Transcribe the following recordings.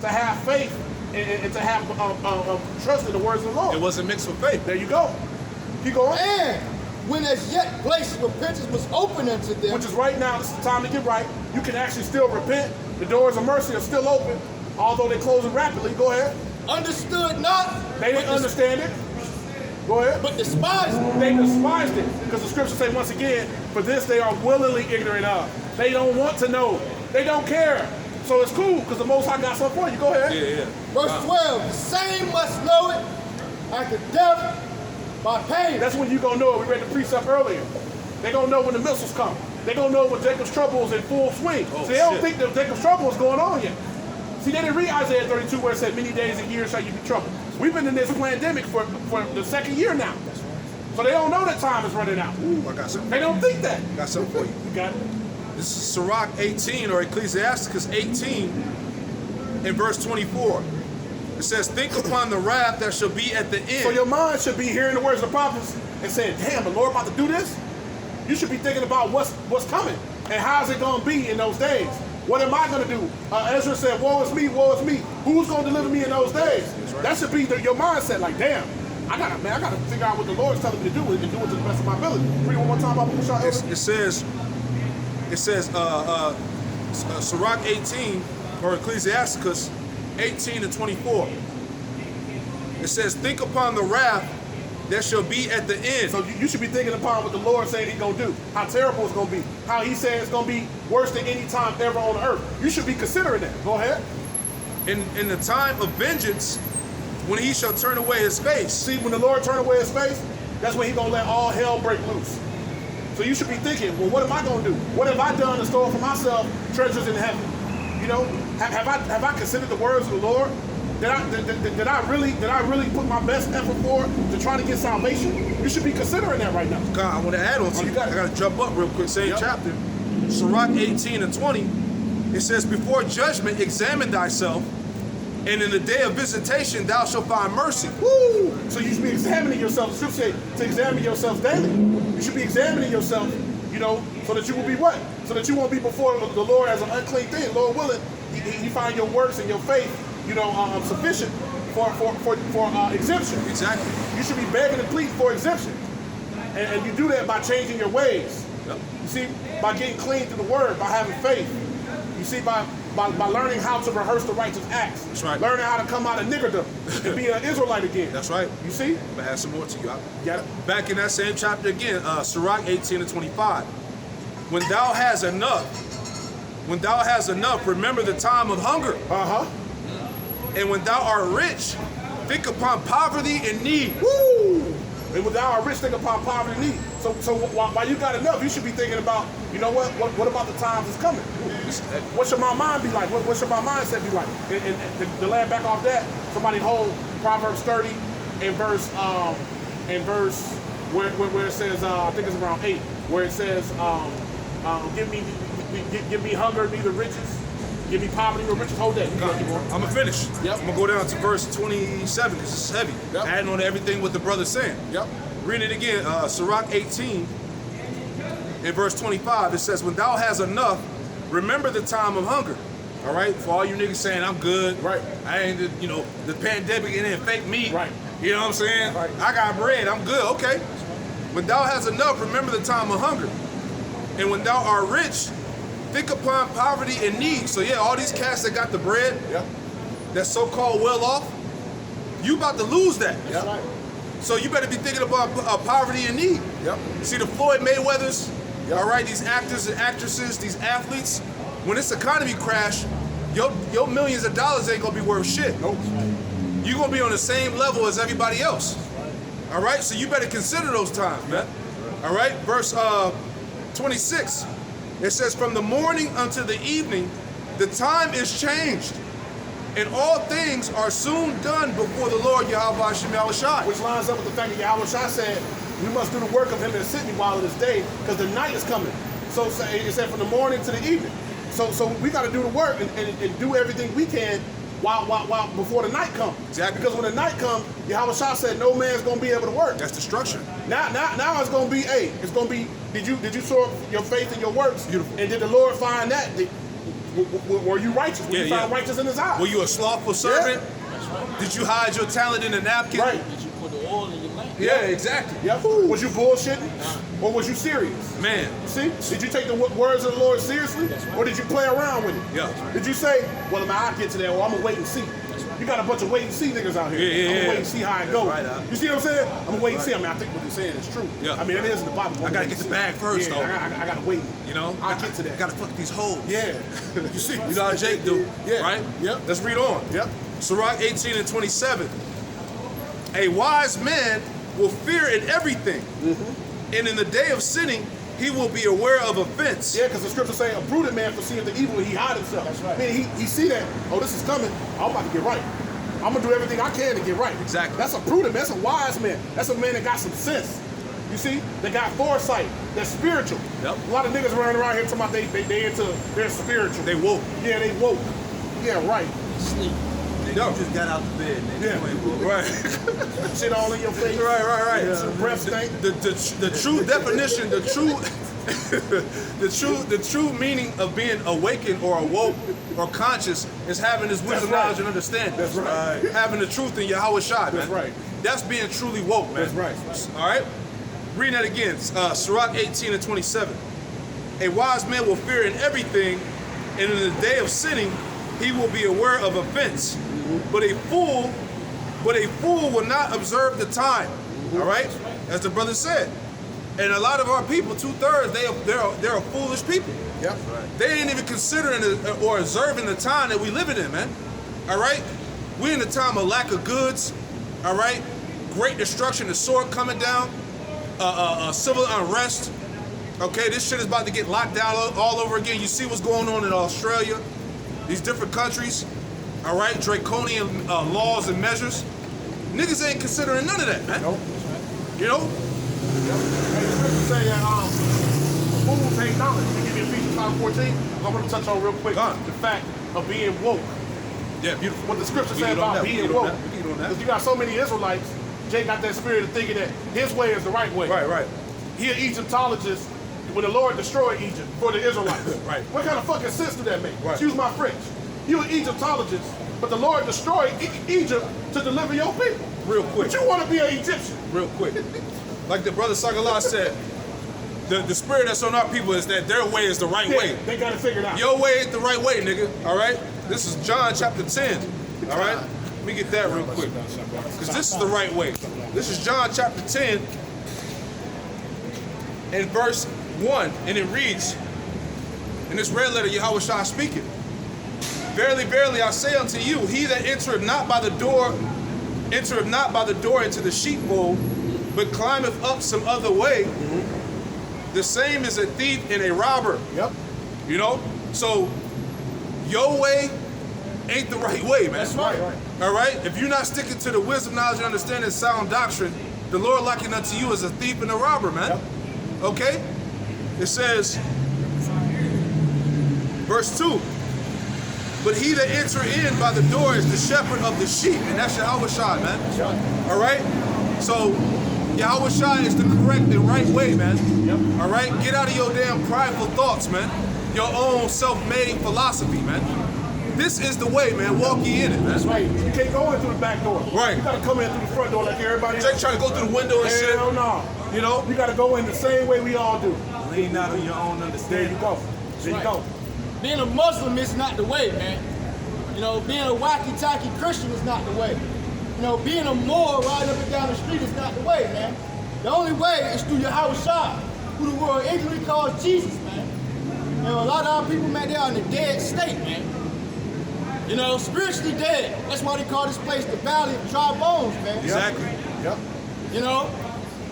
to have faith and to have trust in the words of the Lord. It wasn't mixed with faith. There you go. Keep going. And when as yet place of repentance was open unto them, Which is right now, this is the time to get right. You can actually still repent. The doors of mercy are still open, although they're closing rapidly. Go ahead. understood not, They didn't understand it. Go ahead. but despised it. They despised it. Because the scriptures say once again, for this they are willingly ignorant of. They don't want to know. They don't care. So it's cool, because the Most High got something for you. Go ahead. Yeah. Verse 12, the same must know it after death by pain. That's when you gonna know it. We read the precept earlier. They gonna know when the missiles come. They gonna know when Jacob's trouble is in full swing. Oh, See, they don't shit. think that Jacob's trouble is going on yet. See, they didn't read Isaiah 32 where it said, many days and years shall you be troubled. We've been in this pandemic for the second year now. So they don't know that time is running out. Ooh, I got something. They don't think that. Got something for you. You got it? This is Sirach 18 or Ecclesiasticus 18 in verse 24. It says, think upon the wrath that shall be at the end. So your mind should be hearing the words of the prophets and saying, damn, the Lord about to do this? You should be thinking about what's coming and how's it going to be in those days. What am I going to do? Ezra said, woe is me, woe is me. Who's going to deliver me in those days? Right. That should be your mindset. Like, damn, I got to figure out what the Lord's telling me to do and do it to the best of my ability. Read one more time about It says, Sirach 18 or Ecclesiasticus 18 and 24. It says, think upon the wrath that shall be at the end. So you should be thinking upon what the Lord said he's going to do, how terrible it's going to be, how he said it's going to be worse than any time ever on earth. You should be considering that. Go ahead. In the time of vengeance, when he shall turn away his face. See, when the Lord turn away his face, that's when he's going to let all hell break loose. So you should be thinking, well, what am I going to do? What have I done to store for myself treasures in heaven? You know, have I considered the words of the Lord? Did I really put my best effort forward to try to get salvation? You should be considering that right now. God, I want to add on to you. I got to jump up real quick. Same chapter. Sirach 18 and 20. It says, before judgment, examine thyself, and in the day of visitation, thou shalt find mercy. Woo! So you should be examining yourself. The scripture says to examine yourself daily. You should be examining yourself, you know, so that you will be what? So that you won't be before the Lord as an unclean thing. Lord willing, you find your works and your faith, you know, sufficient for exemption. Exactly. You should be begging and pleading for exemption. And you do that by changing your ways. Yep. You see, by getting clean through the word, by having faith. You see, by learning how to rehearse the righteous acts. That's right. Learning how to come out of niggerdom and be an Israelite again. That's right. You see? I'm going to add some more to you. Got it? Back in that same chapter again, Sirach 18 and 25. When thou hast enough, remember the time of hunger. Uh-huh. And when thou art rich, think upon poverty and need. Woo! And when thou art rich, think upon poverty and need. So while you got enough, you should be thinking about, you know what about the times that's coming? What should my mind be like? What should my mindset be like? And to land back off that, somebody hold Proverbs 30 in verse where it says, I think it's around 8, where it says, give me hunger, neither riches. Give me poverty or riches. Hold that. I'm going to finish. Yep. I'm going to go down to verse 27 because it's heavy. Yep. Adding on to everything what the brother's saying. Yep. Read it again. Sirach 18 in verse 25. It says, when thou hast enough, remember the time of hunger. All right? For all you niggas saying, I'm good. Right. I ain't, the pandemic and then fake meat. Right. You know what I'm saying? Right. I got bread. I'm good. Okay. When thou hast enough, remember the time of hunger. And when thou art rich, think upon poverty and need. So yeah, all these cats that got the bread, that's so-called well off, you about to lose that. That's right. So you better be thinking about poverty and need. Yep. See the Floyd Mayweathers, all right, these actors and actresses, these athletes, when this economy crash, your millions of dollars ain't gonna be worth shit. Nope. You're gonna be on the same level as everybody else. All right, so you better consider those times, man. All right, verse 26. It says, from the morning unto the evening, the time is changed, and all things are soon done before the Lord Yahweh Shem Yahushai. Which lines up with the fact that Yahweh Shai said, we must do the work of him that sent me while it is day, because the night is coming. So it said from the morning to the evening. So we got to do the work and do everything we can while before the night comes. Exactly. Because when the night comes, Yahweh Shai said no man's going to be able to work. That's destruction. Now it's going to be, it's going to be, did you show up your faith in your works? Beautiful. And did the Lord find that? Were you righteous? Were you found righteous in his eyes? Were you a slothful servant? Did you hide your talent in a napkin? Right. Did you put the oil in your lamp? Yeah, exactly. Yep. Was you bullshitting? Or was you serious? Man. See? Did you take the words of the Lord seriously? Or did you play around with it? Yeah. Did you say, well, I'll get to that, or I'm going to wait and see? You got a bunch of wait and see niggas out here. Yeah, I'm going to wait and see how it goes. Right, you see what I'm saying? I'm going to wait and see. I mean, I think what he's saying is true. Yeah. I mean, it is in the Bible. I got to get the bag first, though. I got to wait. You know? I'll get to that. I got to fuck these hoes. Yeah. You see? You know how Jake do, Yeah. right? Yep. Let's read on. Yep. Sirach 18 and 27. A wise man will fear in everything, and in the day of sinning, he will be aware of offense. Yeah, because the scripture say a prudent man foreseeth the evil and he hide himself. That's right. I mean, he see that, oh, this is coming, I'm about to get right. I'm going to do everything I can to get right. Exactly. That's a prudent man. That's a wise man. That's a man that got some sense. You see? They got foresight. They're spiritual. Yep. A lot of niggas running around here talking about they're spiritual. They woke. Yeah, they woke. Yeah, right. Sleep. Yo. You just got out the bed, man. Yeah. You ain't woke. Right. Shit all in your face. Right. Yeah. Some breath stink. The true definition, the true meaning of being awakened or awoke or conscious is having this wisdom, That's right. knowledge, and understanding. That's right. Having the truth in Yahweh Shai, man. That's right. That's being truly woke, man. That's right. All right? Reading that again. Sirach 18 and 27. A wise man will fear in everything, and in the day of sinning, he will be aware of offense. But a fool will not observe the time. All right? As the brother said. And a lot of our people, 2/3, they're a foolish people. Yep. They ain't even considering or observing the time that we living in, man. All right? We're in a time of lack of goods. All right? Great destruction, the sword coming down, civil unrest. Okay, this shit is about to get locked down all over again. You see what's going on in Australia, these different countries. All right? Draconian laws and measures. Niggas ain't considering none of that, man. Nope. You know? Hey, the scripture say that fools hate knowledge. Let me give you Ephesians 5:14. I'm going to touch on real quick the fact of being woke. Yeah, beautiful. What the scripture We say get on about that, we being get on woke. that, we get on that. Because you got so many Israelites, Jay got that spirit of thinking that his way is the right way. Right. He an Egyptologist when the Lord destroyed Egypt for the Israelites. Right. What kind of fucking sense do that make? Right. Excuse my French. You an Egyptologist, but the Lord destroyed Egypt to deliver your people. Real quick. But you want to be an Egyptian. Real quick. Like the brother Sagalah said, the spirit that's on our people is that their way is the right way. They got to figure it out. Your way ain't the right way, nigga. All right? This is John chapter 10. All right? Let me get that real quick. Because this is the right way. This is John chapter 10 and verse 1. And it reads, in this red letter, Yahweh Shah speaking. Verily, verily, I say unto you, he that entereth not by the door into the sheepfold, but climbeth up some other way, the same is a thief and a robber. Yep. You know? So, your way ain't the right way, man. That's right. All right? If you're not sticking to the wisdom, knowledge, and understanding, sound doctrine, the Lord likened unto you as a thief and a robber, man. Yep. Okay? It says, verse 2, but he that enter in by the door is the shepherd of the sheep, and that's Yahweh Shai, man. All right? So, Yahweh Shai is the correct and right way, man. Yep. All right? Get out of your damn prideful thoughts, man. Your own self-made philosophy, man. This is the way, man. Walk ye in it, man. That's right. You can't go in through the back door. Right. You gotta come in through the front door like everybody Jake else. trying to go through the window and shit. Hell no. You know? You gotta go in the same way we all do. Lean out on your own There understanding. you go. There you go. Being a Muslim is not the way, man. You know, being a wacky-talkie Christian is not the way. You know, being a Moor riding up and down the street is not the way, man. The only way is through Yahweh Shai, who the world ignorantly calls Jesus, man. You know, a lot of our people, man, they are in a dead state, man. You know, spiritually dead. That's why they call this place the Valley of Dry Bones, man. Exactly. Yep. You know?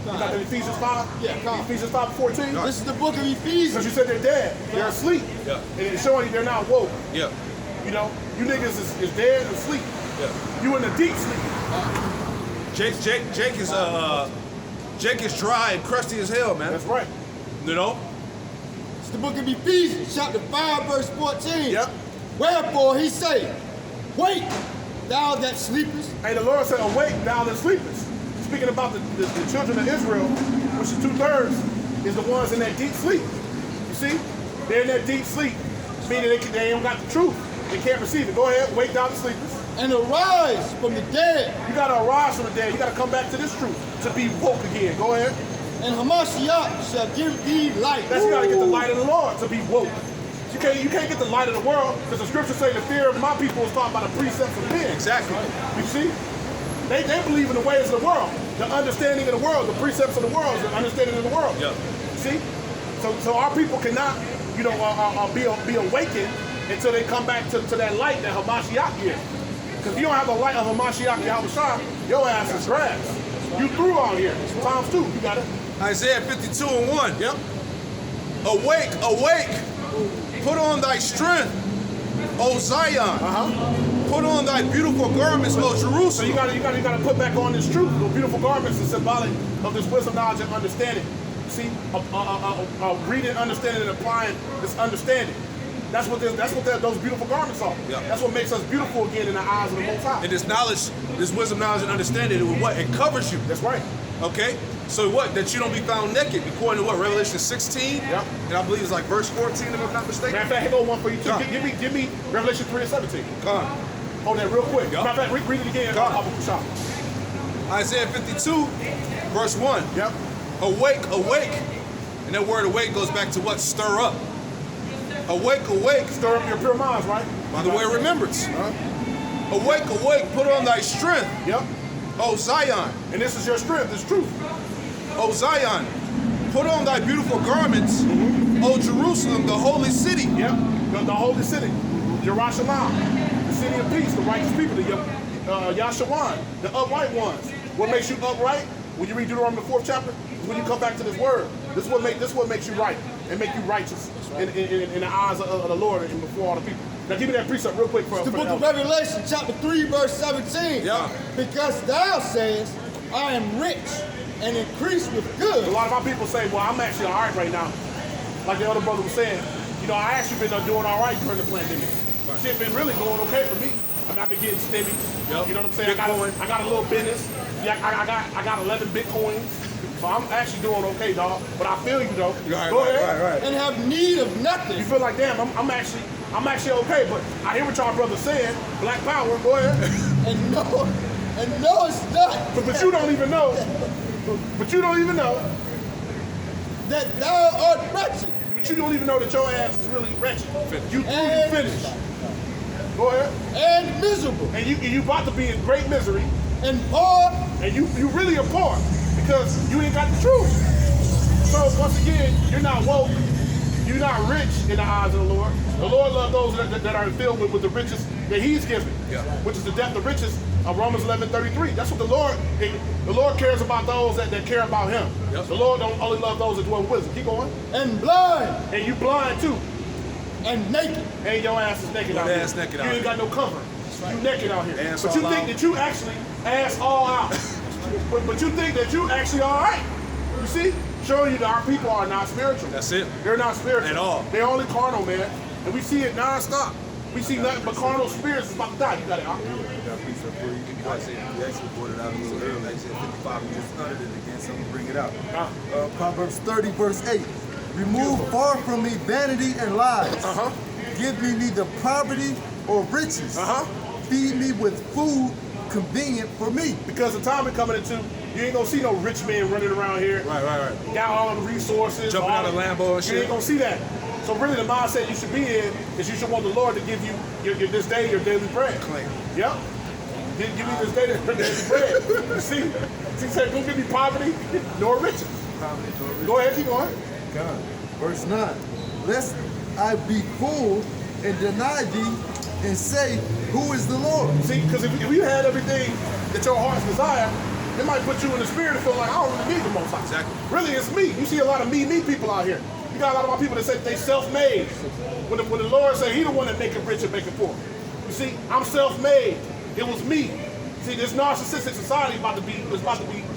You got the Ephesians 5? Yeah, come on. Ephesians 5:14? This is the book of Because Ephesians. you said they're dead. They're asleep. Yeah. And it's showing you they're not woke. Yeah. You know? You niggas is dead and asleep. Yeah. You in a deep sleep. Jake is dry and crusty as hell, man. That's right. You know? It's the book of Ephesians, chapter 5, verse 14. Yep. Wherefore he said, wake, thou that sleepest. And the Lord said, awake, thou that sleepest. Speaking about the children of Israel, which is 2/3, is the ones in that deep sleep. You see? They're in that deep sleep. Meaning they don't got the truth. They can't receive it. Go ahead, wake down the sleepers. And arise from the dead. You gotta arise from the dead. You gotta come back to this truth to be woke again. Go ahead. And Hamashiach shall give thee light. That's you gotta get the light of the Lord to be woke. You can't get the light of the world because the scriptures say the fear of my people is taught by the precepts of men. Exactly. You see? They believe in the ways of the world, the understanding of the world, the precepts of the world, the understanding of the world. Yeah. See? So our people cannot, be awakened until they come back to that light that Hamashiach gives. Because if you don't have the light of Hamashiach Yahushua, your ass is grass. You through out here. Times 2. You got it. Isaiah 52:1. Yep. Awake, awake, put on thy strength, O Zion. Put on thy beautiful garments, O Jerusalem. So you gotta put back on this truth. The beautiful garments are symbolic of this wisdom, knowledge, and understanding. See, reading, understanding, and applying this understanding. That's what those beautiful garments are. Yeah. That's what makes us beautiful again in the eyes of the Most High. And this knowledge, this wisdom, knowledge, and understanding, it covers you. That's right. Okay? So what? That you don't be found naked, according to what? Revelation 16? Yep. And I believe it's like verse 14, if I'm not mistaken. Matter of fact, here go one for you too. Come. Give me Revelation 3:17. Come. Hold that real quick. Yep. Matter of fact, read it again. Come. Abu Kushab. Isaiah 52, verse 1. Yep. Awake, awake. And that word awake goes back to what? Stir up. Awake, awake. Stir up your pure minds, right? By the way of remembrance. Awake, awake, put on thy strength, Yep. O Zion. And this is your strength. This truth. O Zion, put on thy beautiful garments, O Jerusalem, the holy city. Yep. The holy city. Yerushalayim. The city of peace. The righteous people. The Yashawan. The upright ones. What makes you upright? When you read Deuteronomy the 4th chapter, is when you come back to this word. This is what makes you right and make you righteous in the eyes of the Lord and before all the people. Now give me that precept real quick for The book of the Revelation, chapter 3, verse 17. Yeah. Because thou sayest, I am rich and increase with A good. lot of our people say, well, I'm actually all right now. Like the other brother was saying, I actually been doing all right during the pandemic. Shit been really going okay for me. I've been getting stimmies. Yep. You know what I'm saying? I got a little business. Yeah, I got 11 Bitcoins. So I'm actually doing okay, dog. But I feel you though. Go ahead. Right. And have need of nothing. You feel like, damn, I'm actually okay. But I hear what y'all brothers saying. Black power, go ahead. And no, it's not. But you don't even know. But you don't even know. That thou art wretched. But you don't even know that your ass is really wretched. You finished. Go ahead. And miserable. And you about to be in great misery. And poor. And you really are poor because you ain't got the truth. So once again, you're not woke. You're not rich in the eyes of the Lord. The Lord loves those that are filled with the riches that He's given, which is the depth of riches of Romans 11:33. That's what the Lord cares about those that care about Him. Yep. The Lord don't only love those that dwell in wisdom. Keep going. And blind. And you blind too. And naked. And your ass is naked out ass here. naked You out ain't got no cover. You naked out here. Ass But you all think out. that you actually ass all out. but you think that you actually all right. You see? Showing you that our people are not spiritual. That's it. They're not spiritual. At all. They're only carnal, man. And we see it non-stop. We see nothing but carnal spirits is about to die. You got it, huh? Got a piece of for you. You actually brought it out a little earlier. Isaiah 55, you just uttered it again, so I'm going to bring it out. Proverbs 30, verse 8. Remove far from me vanity and lies. Give me neither poverty or riches. Feed me with food convenient for me. Because the time we're coming into, you ain't gonna see no rich man running around here. Right. Got all the resources. Jumping out of Lambo and shit. You ain't gonna see that. So really the mindset you should be in is you should want the Lord to give you this day your daily bread. Claim. Yep. Give me this day your daily bread. You see? He said, don't give me poverty nor riches. Go ahead, keep going. God. Verse 9. Lest I be full and deny thee and say, who is the Lord? See, because if you had everything that your heart's desire, it might put you in the spirit to feel like, I don't really need the Most High. Exactly. Really, it's me. You see a lot of me people out here. You got a lot of our people that say they self-made. When the Lord say He the one that make it rich and make it poor. You see, I'm self-made. It was me. See, this narcissistic society is about to be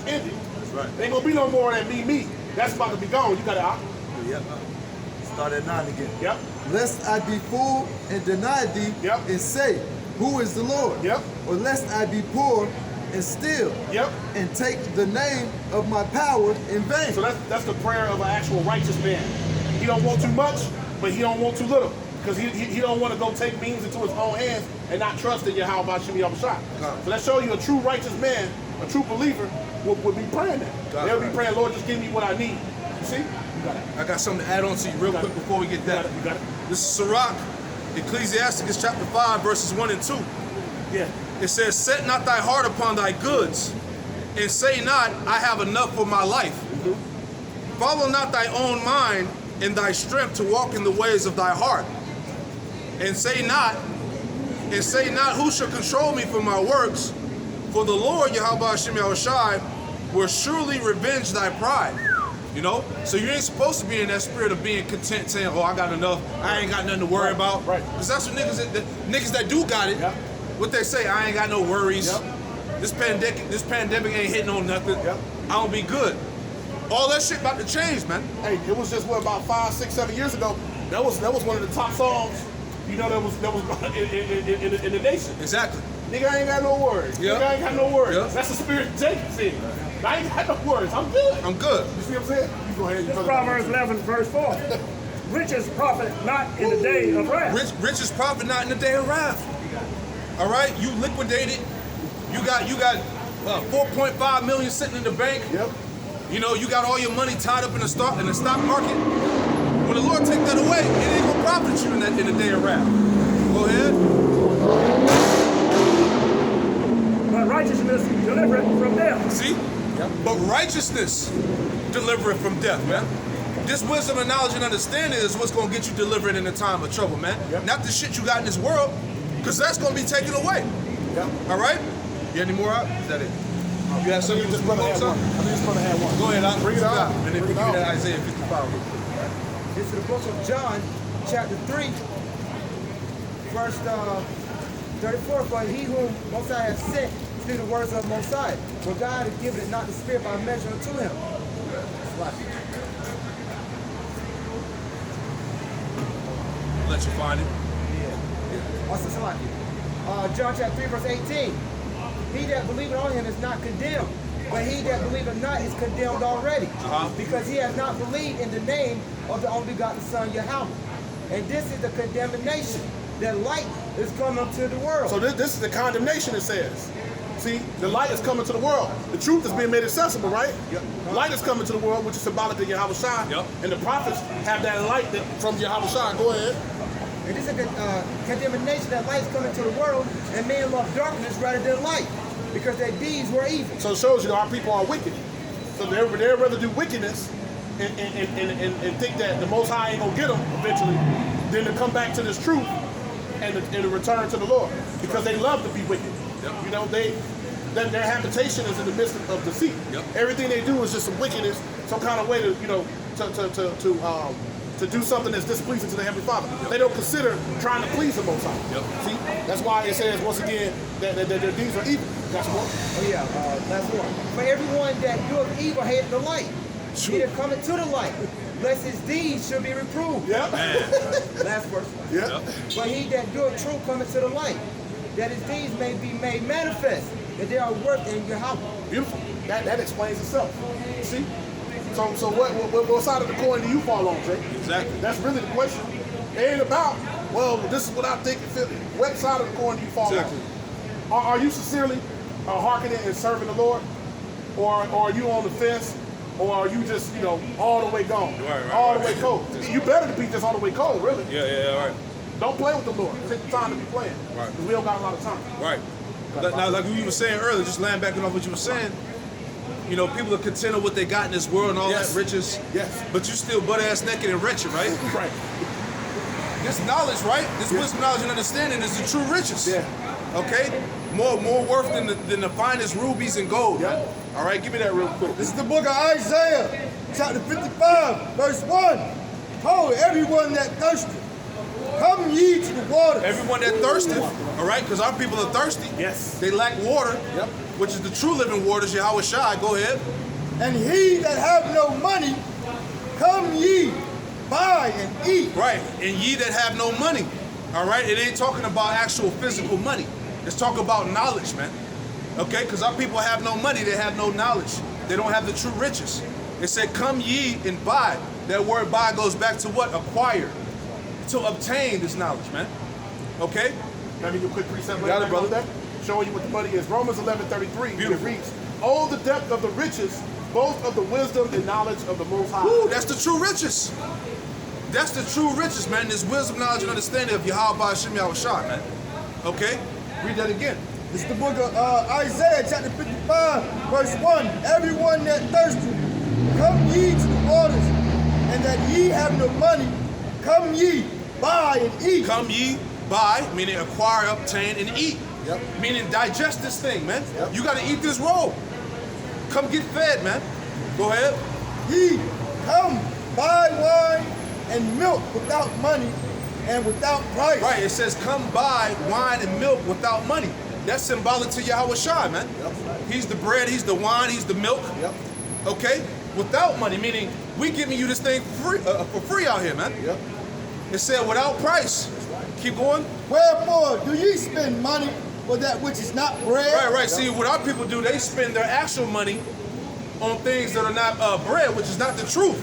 ended. That's right. There ain't gonna be no more of that me. That's about to be gone. You got it out. Yep. Start at 9 again. Yep. Lest I be full and deny thee Yep. and say, who is the Lord? Yep. Or lest I be poor and steal Yep. and take the name of my power in vain. So that's the prayer of an actual righteous man. He don't want too much, but he don't want too little. Because he don't want to go take means into his own hands and not trust in Yahweh Hashem Yahushua. So that shows you a true righteous man, a true believer, would be praying that. They'll be praying, Lord, just give me what I need. You see? You got it. I got something to add on to you real quick before we get that. You got it. This is Sirach, Ecclesiasticus chapter 5, verses 1 and 2. Yeah. It says, set not thy heart upon thy goods, and say not, I have enough for my life. Follow not thy own mind and thy strength to walk in the ways of thy heart. And say not, who shall control me for my works? For the Lord, Yahweh Hashem Yahushai, will surely revenge thy pride. You know? So you ain't supposed to be in that spirit of being content, saying, oh, I got enough, I ain't got nothing to worry about. Right. Because that's what niggas that do got it, what they say, I ain't got no worries. This pandemic ain't hitting on nothing. I don't be good. All that shit about to change, man. Hey, it was just about 5, 6, 7 years ago. That was one of the top songs, you know, that was in the nation. Exactly. Nigga, I ain't got no worries. Nigga, I ain't got no worries. That's the spirit Jacob said. I ain't got no worries. I'm good. I'm good. You see what I'm saying? You go ahead. This Proverbs 11, verse 4. Riches profit not in the day of wrath. Riches profit not in the day of wrath. All right, you liquidated. You got 4.5 million sitting in the bank. Yep. You know, you got all your money tied up in the stock market. When the Lord take that away, it ain't gonna profit you in the day of wrath. Go ahead. But righteousness delivereth from death. See? But righteousness delivereth from death, man. This wisdom and knowledge and understanding is what's gonna get you delivered in the time of trouble, man. Not the shit you got in this world, because that's gonna be taken away. All right? You any more out? Is that it? You have something? This brother had one. I think this brother had one. Go ahead, I'll bring it out. And then give me that Isaiah 55. This is the book of John, chapter 3, verse 34. For he whom Most High hath sent speak the words of Most High. For God hath given it not the spirit by measure unto him. Let you find it. Also, John chapter 3, verse 18. He that believeth on him is not condemned, but he that believeth not is condemned already, because he has not believed in the name of the only begotten Son, Yahweh. And this is the condemnation, that light is coming to the world. So this is the condemnation, it says. See, the light is coming to the world. The truth is being made accessible, right? Light is coming to the world, which is symbolic of Yahweh Shai. And the prophets have that light from Yahweh Shai. Go ahead. And this is the condemnation, that light is coming to the world, and men love darkness rather than light, because their deeds were evil. So it shows you our people are wicked. So they'd rather do wickedness and think that the Most High ain't gonna get them eventually, than to come back to this truth and to return to the Lord, because they love to be wicked. You know, their habitation is in the midst of deceit. Everything they do is just some wickedness, some kind of way to, you know, to do something that's displeasing to the Heavenly Father. They don't consider trying to please the Most High. See, that's why it says once again that their deeds are evil. That's one. Oh yeah, last one. For everyone that doeth evil hateth the light, neither cometh to the light, lest his deeds should be reproved. Last verse. But he that doeth true cometh to the light, that his deeds may be made manifest, that they are worked in Yahweh. Beautiful. That explains itself. See? So what side of the coin do you fall on, Jay? Exactly. That's really the question. It ain't about, well, this is what I think. What side of the coin do you fall on? Are you sincerely hearkening and serving the Lord? Or are you on the fence? Or are you just, you know, all the way gone? All the way cold. You better to be just all the way cold, really. All right. Don't play with the Lord. Take the time to be playing. Because we don't got a lot of time. Right. Now, like you were saying earlier, just laying back off what you were saying, you know, people are content with what they got in this world and all that riches. But you still butt-ass naked and wretched, right? Right. This knowledge, right? This wisdom, knowledge, and understanding is the true riches. Okay? More worth than the finest rubies and gold. All right, give me that real quick. This is the book of Isaiah, chapter 55, verse 1. Ho, everyone that thirsteth, come ye to the waters. Everyone that thirsteth, all right, because our people are thirsty. They lack water, which is the true living waters, Yahweh Shai. Go ahead. And he that have no money, come ye, buy and eat. Right, and ye that have no money, all right? It ain't talking about actual physical money. It's talking about knowledge, man. Okay, because our people have no money, they have no knowledge. They don't have the true riches. It said, come ye and buy. That word buy goes back to what? Acquire. to obtain this knowledge, man. Okay? Let me give a quick precept. Got it, brother. That, showing you what the money is. Romans 11:33. It Beautiful. reads, "Oh, the depth of the riches, both of the wisdom and knowledge of the Most High." Woo, that's the true riches. That's the true riches, man. This wisdom, knowledge, and understanding of Yahweh Hashem Yahushua, man. Okay? Read that again. This is the book of Isaiah, chapter 55, verse 1. Everyone that thirsteth, come ye to the waters, and that ye have no money, come ye, buy and eat. Come ye, buy, meaning acquire, obtain, and eat. Yep. Meaning digest this thing, man. Yep. You got to eat this roll. Come get fed, man. Go ahead. Ye come, buy wine and milk without money and without price. Right, it says come buy wine and milk without money. That's symbolic to Yahweh Shai, man. Yep. He's the bread, he's the wine, he's the milk. Yep. Okay? Without money, meaning we giving you this thing for free out here, man. Yep. It said without price. Keep going. Wherefore do ye spend money for that which is not bread? Right. See, what our people do, they spend their actual money on things that are not bread, which is not the truth.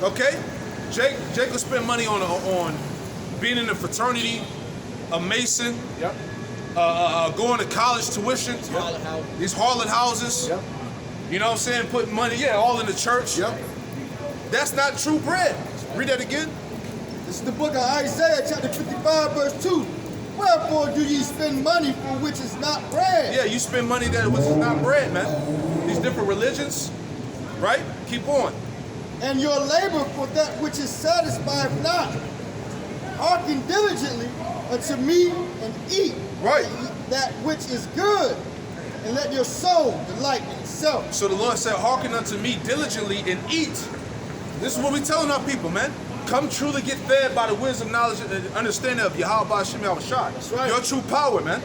Okay? Jake will spend money on being in a fraternity, a Mason, Yep. going to college tuition, these harlot houses. Yep. You know what I'm saying? Putting money, all in the church. Yep. That's not true bread. Read that again. This is the book of Isaiah, chapter 55, verse 2. Wherefore do ye spend money for which is not bread? Yeah, you spend money which is not bread, man. These different religions, right? Keep on. And your labor for that which is satisfied not. Hearken diligently unto me and eat Right. that which is good, and let your soul delight in itself. So the Lord said, hearken unto me diligently and eat. This is what we're telling our people, man. Come truly get fed by the wisdom, knowledge, and understanding of Yahweh Hashem Yahushua. That's right. Your true power, man.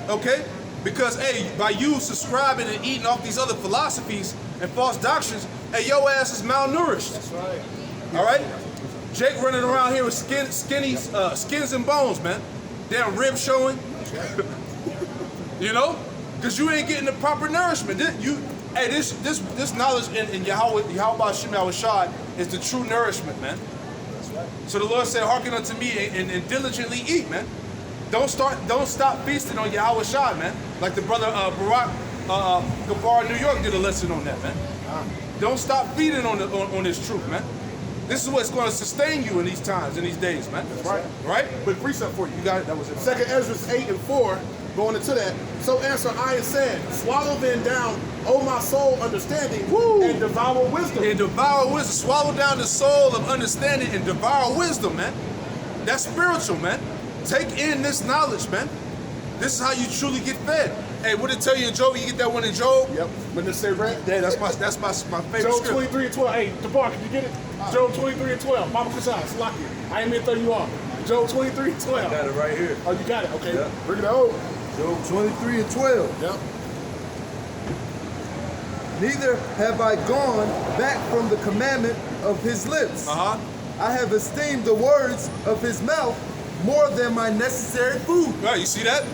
Okay? Because, hey, by you subscribing and eating off these other philosophies and false doctrines, hey, your ass is malnourished. That's right. All right? Jake running around here with skins and bones, man. Damn ribs showing. You know? Because you ain't getting the proper nourishment. This knowledge in Yahweh Hashem Yahushua is the true nourishment, man. That's right. So the Lord said, hearken unto me and diligently eat, man. Don't stop feasting on Yahweh Shai, man. Like the brother Barack Gabar, New York did a lesson on that, man. Don't stop feeding on this truth, man. This is what's going to sustain you in these times, in these days, man. That's right. Right? Quick precept for you. You got it. That was it. 2 Ezra 8 and 4, going into that. So answer I and said, swallow then down, O my soul, understanding, Woo. and devour wisdom. And devour wisdom. Swallow down the soul of understanding and devour wisdom, man. That's spiritual, man. Take in this knowledge, man. This is how you truly get fed. Hey, what did it tell you in Job? You get that one in Job? Yep. When they say red. Yeah, that's my favorite Job script. 23 and 12. Hey, DeBar, can you get it? Job 23 and 12. Mama Kashan, it's lucky. I ain't mean to throw you off. Job 23 and 12. Got it right here. Oh, you got it. Okay. Yeah. Bring it over. Job 23 and 12. Yep. Neither have I gone back from the commandment of his lips. Uh-huh. I have esteemed the words of his mouth more than my necessary food. Right, you see that?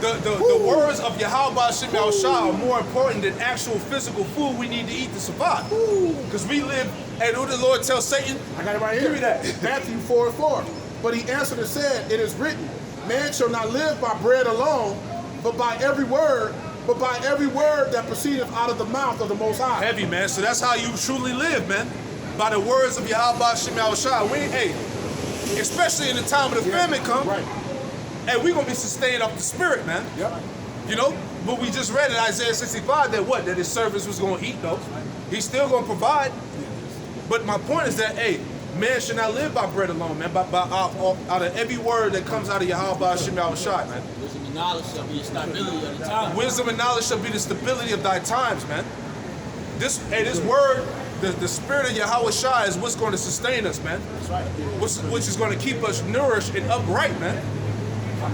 The words of Yahweh Hashem Yahushua are more important than actual physical food we need to eat to survive. Because we live, and what the Lord tells Satan, I got it right here. Give me that. Matthew 4 and 4. But he answered and said, it is written, man shall not live by bread alone, but by every word that proceedeth out of the mouth of the Most High. heavy, man. So that's how you truly live, man. By the words of Yahweh Hashem Yahushua. Hey, especially in the time of the famine come, Right. hey, we're going to be sustained off the spirit, man. Yep. You know, but we just read in Isaiah 65 that his servants was going to eat, though. He's still going to provide. But my point is that, hey, man should not live by bread alone, man. Out of every word that comes out of Yahweh Hashem Yahushua, man. Wisdom and knowledge shall be the stability of the time. Wisdom and knowledge shall be the stability of thy times, man. This word, the spirit of Yahweh Shai is what's going to sustain us, man. That's right. Which is going to keep us nourished and upright, man.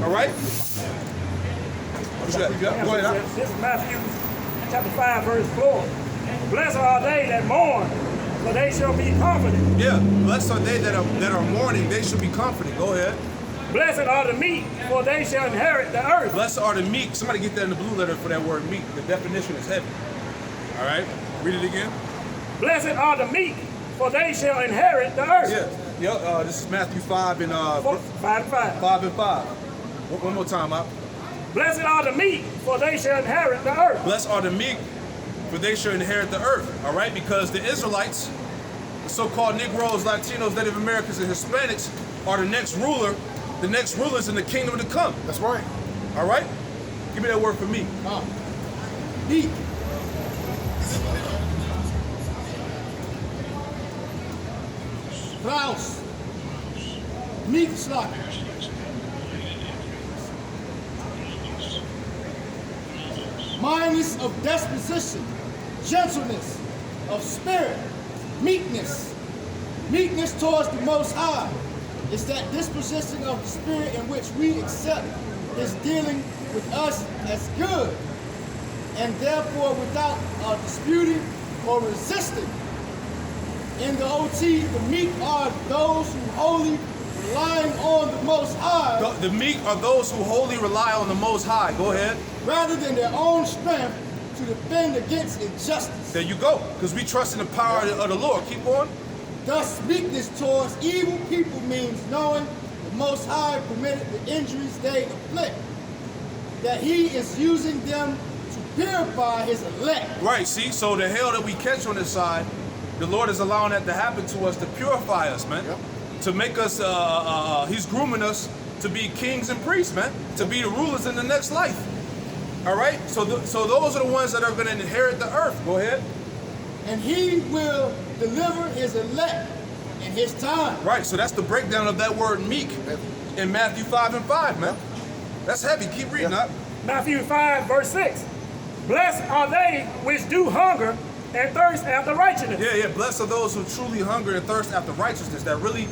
All right? What you got? Go ahead. Huh? This is Matthew chapter 5, verse 4. Blessed are they that mourn, for they shall be comforted. Yeah. Blessed are they that are mourning, they shall be comforted. Go ahead. Blessed are the meek, for they shall inherit the earth. Blessed are the meek. Somebody get that in the blue letter for that word meek. The definition is heavy. All right? Read it again. Blessed are the meek, for they shall inherit the earth. Yeah. Yeah, this is Matthew 5 and 5 and 5. 5 and 5. One more time, up. Blessed are the meek, for they shall inherit the earth. Blessed are the meek, for they shall inherit the earth. All right, because the Israelites, the so-called Negroes, Latinos, Native Americans, and Hispanics are the next ruler. The next rulers in the kingdom to come. That's right. All right, give me that word for meek. Meek. Klaus. Meek Slacker. Mindless of disposition, gentleness of spirit, meekness. Meekness towards the Most High is that disposition of the spirit in which we accept His dealing with us as good, and therefore without disputing or resisting. In the OT, the meek are those who wholly relying on the Most High. The meek are those who wholly rely on the Most High. Go ahead. Rather than their own strength to defend against injustice. There you go. Because we trust in the power of the Lord. Keep on. Thus, meekness towards evil people means knowing the Most High permitted the injuries they inflict, that He is using them to purify His elect. Right, see? So the hell that we catch on this side, the Lord is allowing that to happen to us to purify us, man. Yep. To make us, He's grooming us to be kings and priests, man. To be the rulers in the next life. All right? So those are the ones that are going to inherit the earth. Go ahead. And He will deliver His elect in His time. Right, so that's the breakdown of that word meek in Matthew 5 and 5, man. That's heavy. Keep reading up. Matthew 5, verse 6. Blessed are they which do hunger and thirst after righteousness. Yeah. Blessed are those who truly hunger and thirst after righteousness, that really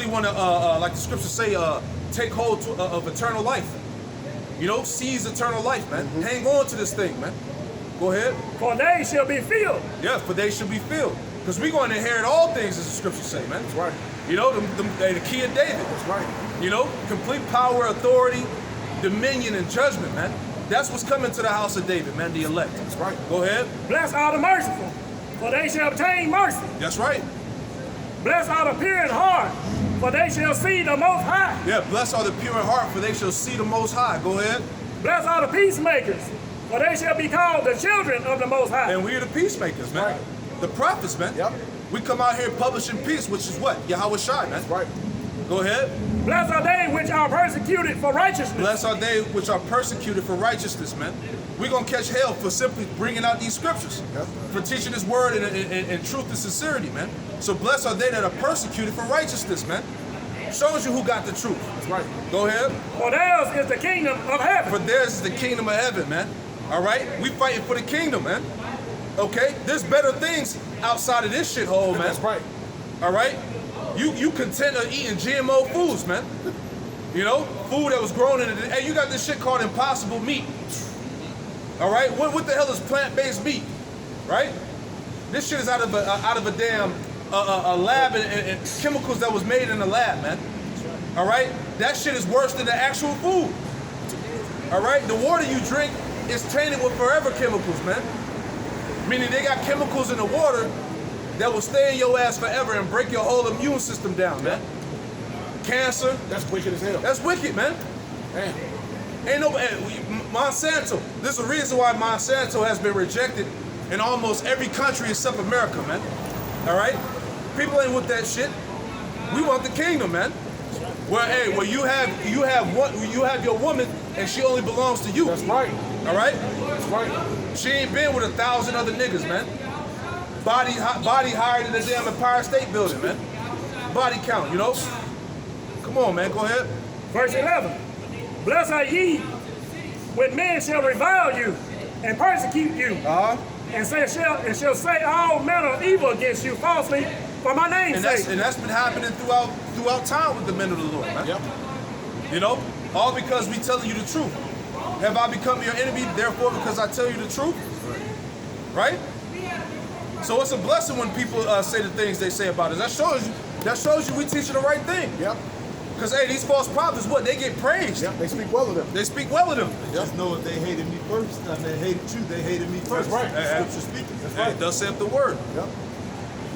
want to, like the scriptures say, take hold of eternal life. You know, seize eternal life, man. Hang on to this thing, man. Go ahead. For they shall be filled. Yeah, for they shall be filled. Because we're going to inherit all things, as the scriptures say, man. That's right. You know, the key of David. That's right. You know, complete power, authority, dominion, and judgment, man. That's what's coming to the house of David, man, the elect. That's right. Go ahead. Blessed are the merciful, for they shall obtain mercy. That's right. Blessed are the pure in heart, for they shall see the Most High. Yeah, blessed are the pure in heart, for they shall see the Most High. Go ahead. Blessed are the peacemakers, for they shall be called the children of the Most High. And we are the peacemakers, man. Right. The prophets, man. Yep. We come out here publishing peace, which is what? Yahweh Shai, man. That's right. Go ahead. Blessed are they which are persecuted for righteousness. Blessed are they which are persecuted for righteousness, man. We're going to catch hell for simply bringing out these scriptures. Yep. For teaching this word in truth and sincerity, man. So blessed are they that are persecuted for righteousness, man. Shows you who got the truth. That's right. Go ahead. For theirs is the kingdom of heaven. For theirs is the kingdom of heaven, man. All right? We fighting for the kingdom, man. Okay? There's better things outside of this shithole, man. That's right. All right? You content of eating GMO foods, man. You know? Food that was grown in it. Hey, you got this shit called impossible meat. All right? What the hell is plant-based meat? Right? This shit is out of a damn a lab and chemicals that was made in the lab, man. All right? That shit is worse than the actual food. All right? The water you drink is tainted with forever chemicals, man. Meaning they got chemicals in the water that will stay in your ass forever and break your whole immune system down, man. Cancer. That's wicked as hell. That's wicked, man. Man. Ain't no Monsanto. There's a reason why Monsanto has been rejected in almost every country except America, man. All right? People ain't with that shit. We want the kingdom, man. Where you have your woman and she only belongs to you. That's right. All right? That's right. She ain't been with 1,000 other niggas, man. Body higher than the damn Empire State Building, man. Body count, you know? Come on, man. Go ahead. Verse 11. Blessed are ye when men shall revile you and persecute you, and shall say all manner of evil against you falsely for my name's sake. And that's been happening throughout time with the men of the Lord, man. Yep. You know? All because we telling you the truth. Have I become your enemy, therefore, because I tell you the truth? Right? So it's a blessing when people say the things they say about us. That shows you we teaching the right thing. Yep. Because, hey, these false prophets, what? They get praised. Yep. They speak well of them. They speak well of them. Just know if they hated me first, and they hated you, they hated me first. That's right. Scripture speaking. That's Hey, right. thus saith the word. Yep.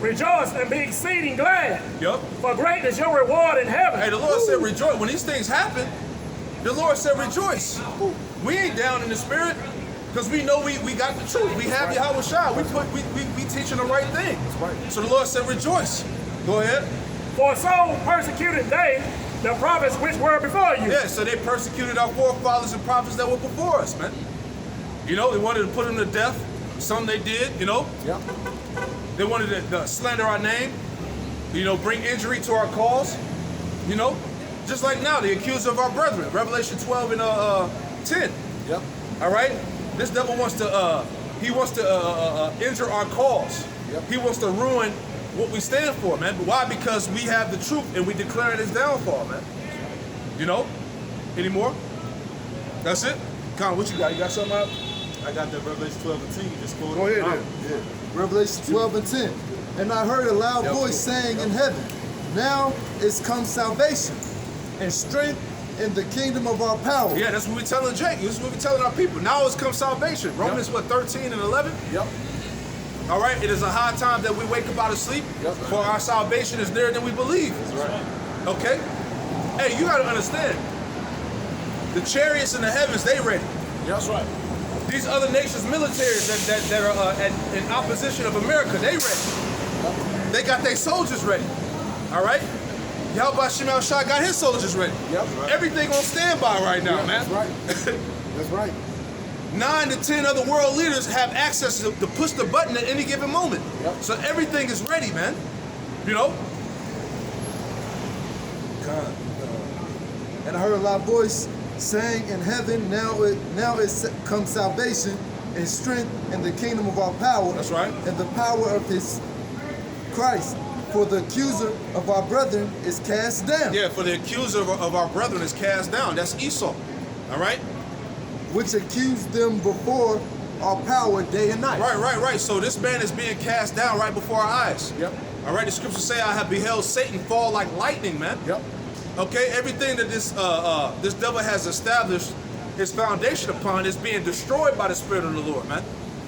Rejoice and be exceeding glad, Yup. for great is your reward in heaven. Hey, the Lord said rejoice. When these things happen, the Lord said rejoice. We ain't down in the spirit because we know we got the truth. We have Yahweh Shai. We teaching the right thing. So the Lord said rejoice. Go ahead. For so persecuted they the prophets which were before you. Yeah, so they persecuted our forefathers and prophets that were before us, man. You know, they wanted to put them to death. Some they did, you know. Yep. They wanted to slander our name, you know, bring injury to our cause, you know. Just like now, the accuser of our brethren, Revelation 12 and 10. Yep. All right? This devil wants to, injure our cause. Yep. He wants to ruin what we stand for, man. But why? Because we have the truth and we declare his downfall, man. You know? Any more? That's it? Con, what you got? You got something out? I got that Revelation 12 and 10. You just quoted. Go ahead, Yeah. Revelation 12 and 10. And I heard a loud voice saying in heaven, now is come salvation and strength in the kingdom of our power. Yeah, that's what we're telling Jake. This is what we're telling our people. Now has come salvation. Romans, 13 and 11? Yep. All right, it is a high time that we wake up out of sleep, for our salvation is nearer than we believe. That's right. Okay? Hey, you got to understand, the chariots in the heavens, they ready. That's right. These other nations' militaries that are in opposition of America, they ready. They got their soldiers ready. All right? Yahweh Shemel Shah got his soldiers ready. Yep. Everything on standby right now, man. That's right. That's right. 9 to 10 other world leaders have access to push the button at any given moment. Yep. So everything is ready, man. You know? And I heard a loud voice saying in heaven, now is come salvation and strength in the kingdom of our power. That's right. And the power of his Christ. For the accuser of our brethren is cast down. Yeah, for the accuser of our brethren is cast down. That's Esau. All right? Which accused them before our power day and night. Right. So this man is being cast down right before our eyes. Yep. All right, the scriptures say, I have beheld Satan fall like lightning, man. Yep. Okay, everything that this devil has established his foundation upon is being destroyed by the Spirit of the Lord, man.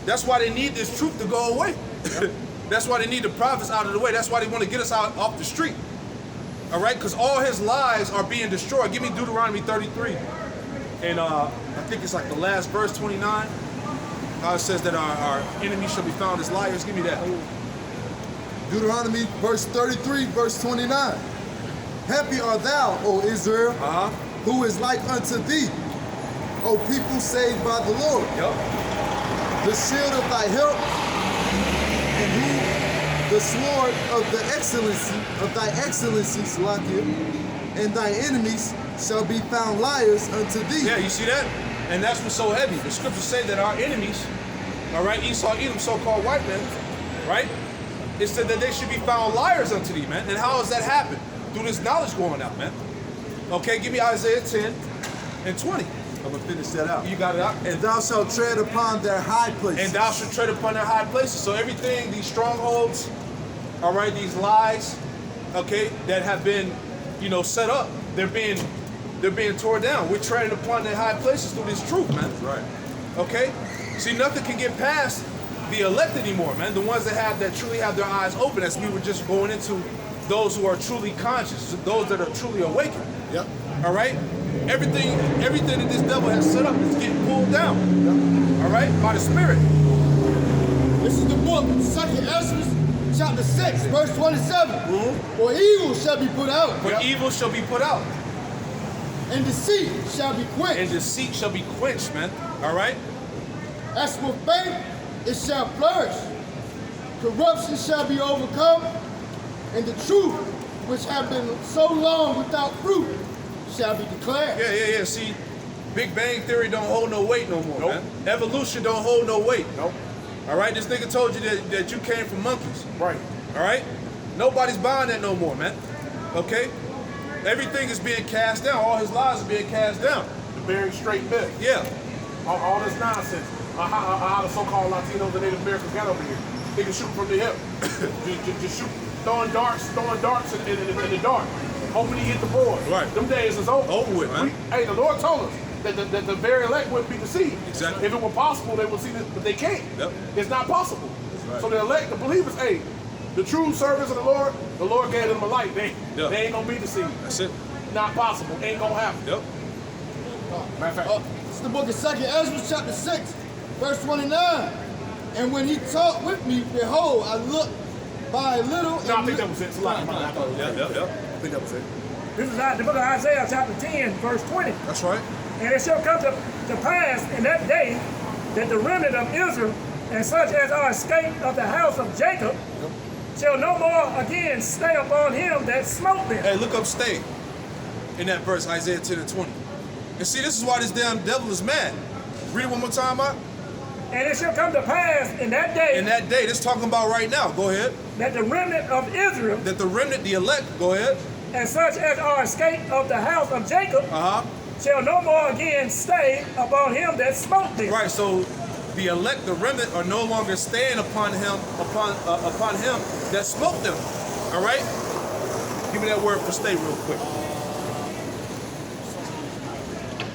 That's why they need this truth to go away. Yep. That's why they need the prophets out of the way. That's why they want to get us out off the street. All right, because all his lies are being destroyed. Give me Deuteronomy 33. And I think it's like the last verse, 29. How it says that our enemies shall be found as liars. Give me that. Deuteronomy verse 33, verse 29. Happy art thou, O Israel, who is like unto thee, O people saved by the Lord. Yep. The shield of thy help, and who the sword of the excellency of thy excellency, Salakia, and thy enemies shall be found liars unto thee. Yeah, you see that? And that's what's so heavy. The scriptures say that our enemies, all right, Esau, Edom, so-called white men, right? It said that they should be found liars unto thee, man. And how does that happen? Through this knowledge going out, man. Okay, give me Isaiah 10 and 20. I'm going to finish that out. You got it out. And thou shalt tread upon their high places. And thou shalt tread upon their high places. So everything, these strongholds, all right, these lies, okay, that have been, you know, set up, they're being torn down. We're treading upon their high places through this truth, man. That's right. Okay? See, nothing can get past the elect anymore, man. The ones that truly have their eyes open, as we were just going into, those who are truly conscious, those that are truly awakened. Yep. All right? Everything that this devil has set up is getting pulled down. Yep. All right? By the Spirit. This is the book, 2 Ezra, chapter 6, verse 27. For evil shall be put out, For evil shall be put out, and deceit shall be and quenched. deceit shall be quenched, man. All right? As for faith, it shall flourish. Corruption shall be overcome, and the truth, which have been so long without fruit, shall be declared. Yeah. See, Big Bang Theory don't hold no weight no more, man. Evolution don't hold no weight. Nope. All right? This nigga told you that you came from monkeys. Right. All right? Nobody's buying that no more, man. Okay? Everything is being cast down. All his lies are being cast down. The very straight myth. Yeah. All this nonsense. How the so-called Latinos and Native Americans got over here. They can shoot from the hip. just shoot, throwing darts in the dark. Hoping he hit the board. Right. Them days is over. Over with, man. Hey, the Lord told us that the very elect wouldn't be deceived. Exactly. If it were possible, they would see this, but they can't. Yep. It's not possible. right. So the elect, the believers, hey, The true servants of the Lord gave them a light. They ain't gonna be deceived. That's it. Not possible. Ain't gonna happen. Yep. Matter of fact. This is the book of 2nd Ezra, chapter 6, verse 29. And when he talked with me, behold, I looked by a little. No, I think that was it. It's a lot. Yep. I think that was it. This is the book of Isaiah, chapter 10, verse 20. That's right. And it shall come to pass in that day that the remnant of Israel and such as are escaped of the house of Jacob shall no more again stay upon him that smote them. Hey, look up stay in that verse, Isaiah 10 and 20. And see, this is why this damn devil is mad. Read it one more time, Mark. And it shall come to pass in that day. In that day, this talking about right now. Go ahead. That the remnant of Israel. That the remnant, the elect, go ahead. And such as are escaped of the house of Jacob. Shall no more again stay upon him that smote them. Right, so the elect, the remnant, are no longer staying upon him that smote them. All right? Give me that word for stay real quick.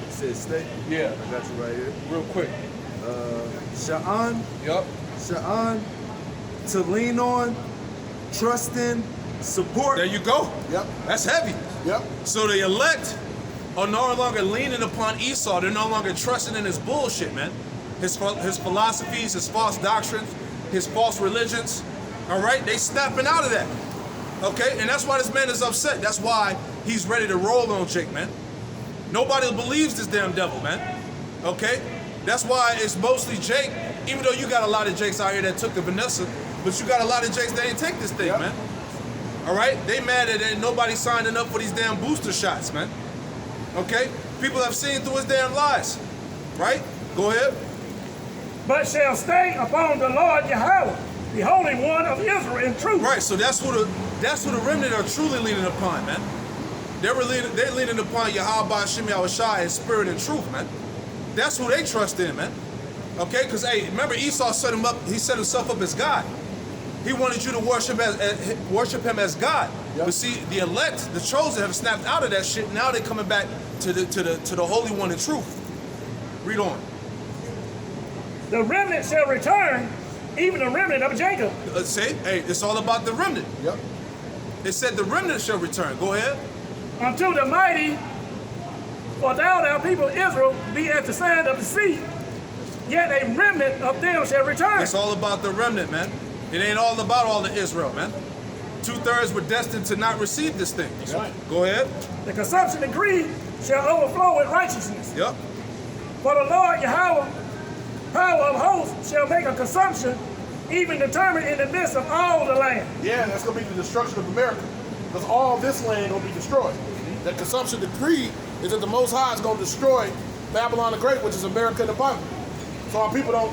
It says stay. Yeah. I got you right here. Real quick. Sha'an. Yep. Sha'an. To lean on, trust in, support. There you go. Yep. That's heavy. Yep. So the elect are no longer leaning upon Esau. They're no longer trusting in his bullshit, man. His philosophies, his false doctrines, his false religions. All right? They snapping out of that. Okay? And that's why this man is upset. That's why he's ready to roll on Jake, man. Nobody believes this damn devil, man. Okay? That's why it's mostly Jake, even though you got a lot of Jakes out here that took the Vanessa, but you got a lot of Jakes that ain't take this thing, man. All right? They mad that ain't nobody signing up for these damn booster shots, man. Okay? People have seen through his damn lies. Right? Go ahead. But shall stay upon the Lord Yahweh, the Holy One of Israel in truth. Right, so that's who the remnant are truly leaning upon, man. They're leaning upon Yahweh Hashem Yahushua in spirit and truth, man. That's who they trust in, man. Okay? Because, hey, remember Esau set him up, he set himself up as God. He wanted you to worship him as God. Yep. But see, the elect, the chosen, have snapped out of that shit. Now they're coming back to the Holy One in truth. Read on. The remnant shall return, even the remnant of Jacob. See, hey, it's all about the remnant. Yep. It said the remnant shall return. Go ahead. Unto the mighty, for thou people Israel, be as the sand of the sea. Yet a remnant of them shall return. It's all about the remnant, man. It ain't all about all of Israel, man. 2/3 were destined to not receive this thing. That's right. Go ahead. The consumption of greed shall overflow with righteousness. Yep. For the Lord Yahweh, power of hosts, shall make a consumption, even determined in the midst of all the land. Yeah, that's going to be the destruction of America. Because all this land going to be destroyed. The consumption decree is that the Most High is going to destroy Babylon the Great, which is America in the Bible. So our people don't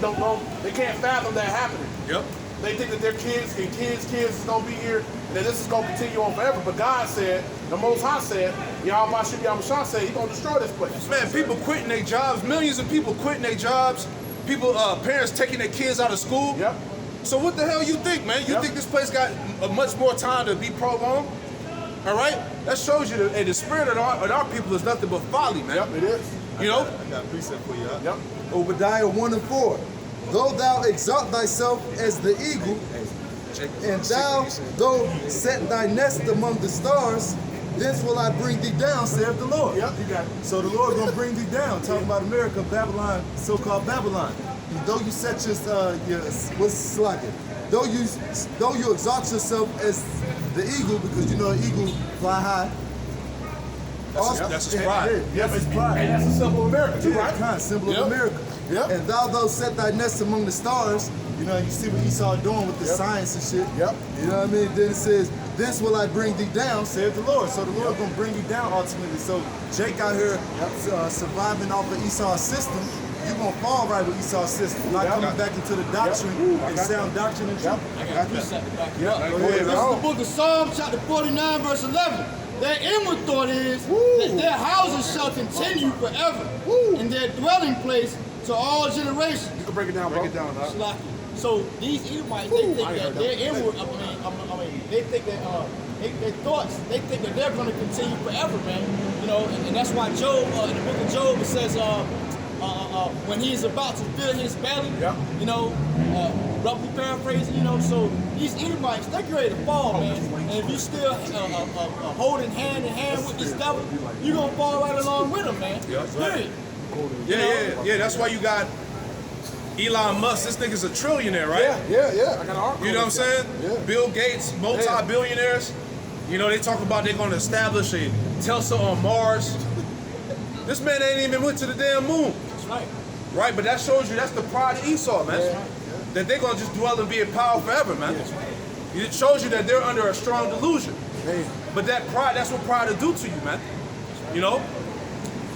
they can't fathom that happening. Yep. They think that their kids and kids is going to be here, and that this is going to continue on forever. But God said, the Most High said, Yahweh Yahushua said, He's going to destroy this place. Man, people quitting their jobs. Millions of people quitting their jobs. People, parents taking their kids out of school. Yep. So what the hell you think, man? You think this place got much more time to be prolonged? All right? That shows you that the spirit of our people is nothing but folly, man. Yep, it is. You know? I got a precept for you. Huh? Yep. Obadiah 1 and 4. Though thou exalt thyself as the eagle, and thou, though set thy nest among the stars, thence will I bring thee down, saith the Lord. Yep, you got it. So the Lord gonna bring thee down. Talking about America, Babylon, so-called Babylon. And though you set your what's slogan? Though you exalt yourself as the eagle, because you know an eagle fly high. That's his pride. Yes, it's pride. And that's a symbol of America, too, right? Kind of symbol Yep. of America. Yep. And thou set thy nest among the stars. You know, you see what Esau doing with the science and shit. Yep. You know what I mean? Then it says, "Thence will I bring thee down," saith the Lord. So the Lord gonna bring you down ultimately. So Jake out here surviving off of Esau's system. You gonna fall right with Esau's system, not coming back into the doctrine and sound doctrine and truth. I got a precept to back you up. Go This ahead, is the book of Psalms, chapter 49, verse 11. Their inward thought is that their houses shall continue forever, and their dwelling place to all generations. You can break it down, bro. Break it down, huh? Slaki. So these Edomites, they think that their inward, they think that their thoughts, they think that they're going to continue forever, man. You know, and that's why Job, in the book of Job, it says, when he is about to fill his belly, Yep. you know, roughly paraphrasing, you know, so these Edomites, they're ready to fall, man. And if you still holding hand in hand with this devil, you're going to fall right along with him, man. Yeah, that's right. Period. Yeah. That's why you got Elon Musk. This nigga's a trillionaire, right? Yeah. I got an article. You know what I'm saying? Yeah. Bill Gates, multi-billionaires. You know, they talk about they're going to establish a Tesla on Mars. This man ain't even went to the damn moon. That's right. Right? But that shows you that's the pride of Esau, man. That they're going to just dwell and be in power forever, man. It shows you that they're under a strong delusion. But that pride, that's what pride will do to you, man. You know?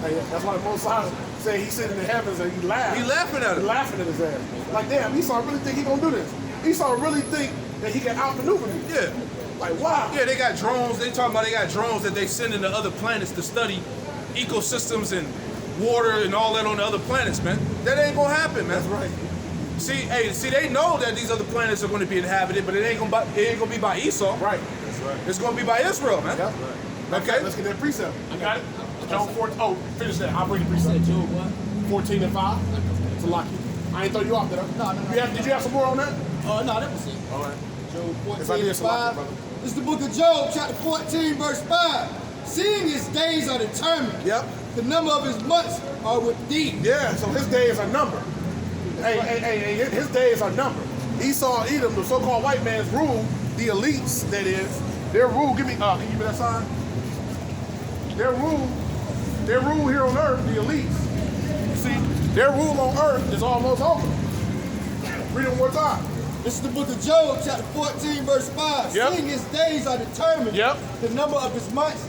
Hey, that's why the Most High say he's sitting in the heavens and he laughs. He laughing at He him. laughing at his ass. Like, damn, Esau really think he gonna do this. Esau really think that he can outmaneuver me. Yeah. Like, wow. Yeah, they got drones. They talking about they got drones that they send into other planets to study ecosystems and water and all that on the other planets, man. That ain't gonna happen, man. That's right. See, they know that these other planets are going to be inhabited, but it ain't gonna be by Esau. Right. It's gonna be by Israel, man. Yep. Okay. Let's get that precept. You got it? John 14. Oh, finish that. I'll bring the precept. Said Job what? 14 and 5. To lock you. I ain't throw you off, did I? No. Did you have some more on that? No, that was it. All right. Job Yes, I 14 did and select it, 5. brother. This is the book of Job, chapter 14, verse 5. Seeing his days are determined, Yep. the number of his months are with thee. Yeah, so his days are numbered. Hey, his days are numbered. Esau, Edom, the so-called white man's rule, the elites, that is, their rule, can you give me that sign? Their rule here on earth, the elites, you see, their rule on earth is almost over. Read it one more time. This is the book of Job, chapter 14, verse 5. Yep. Seeing his days are determined, Yep. the number of his months,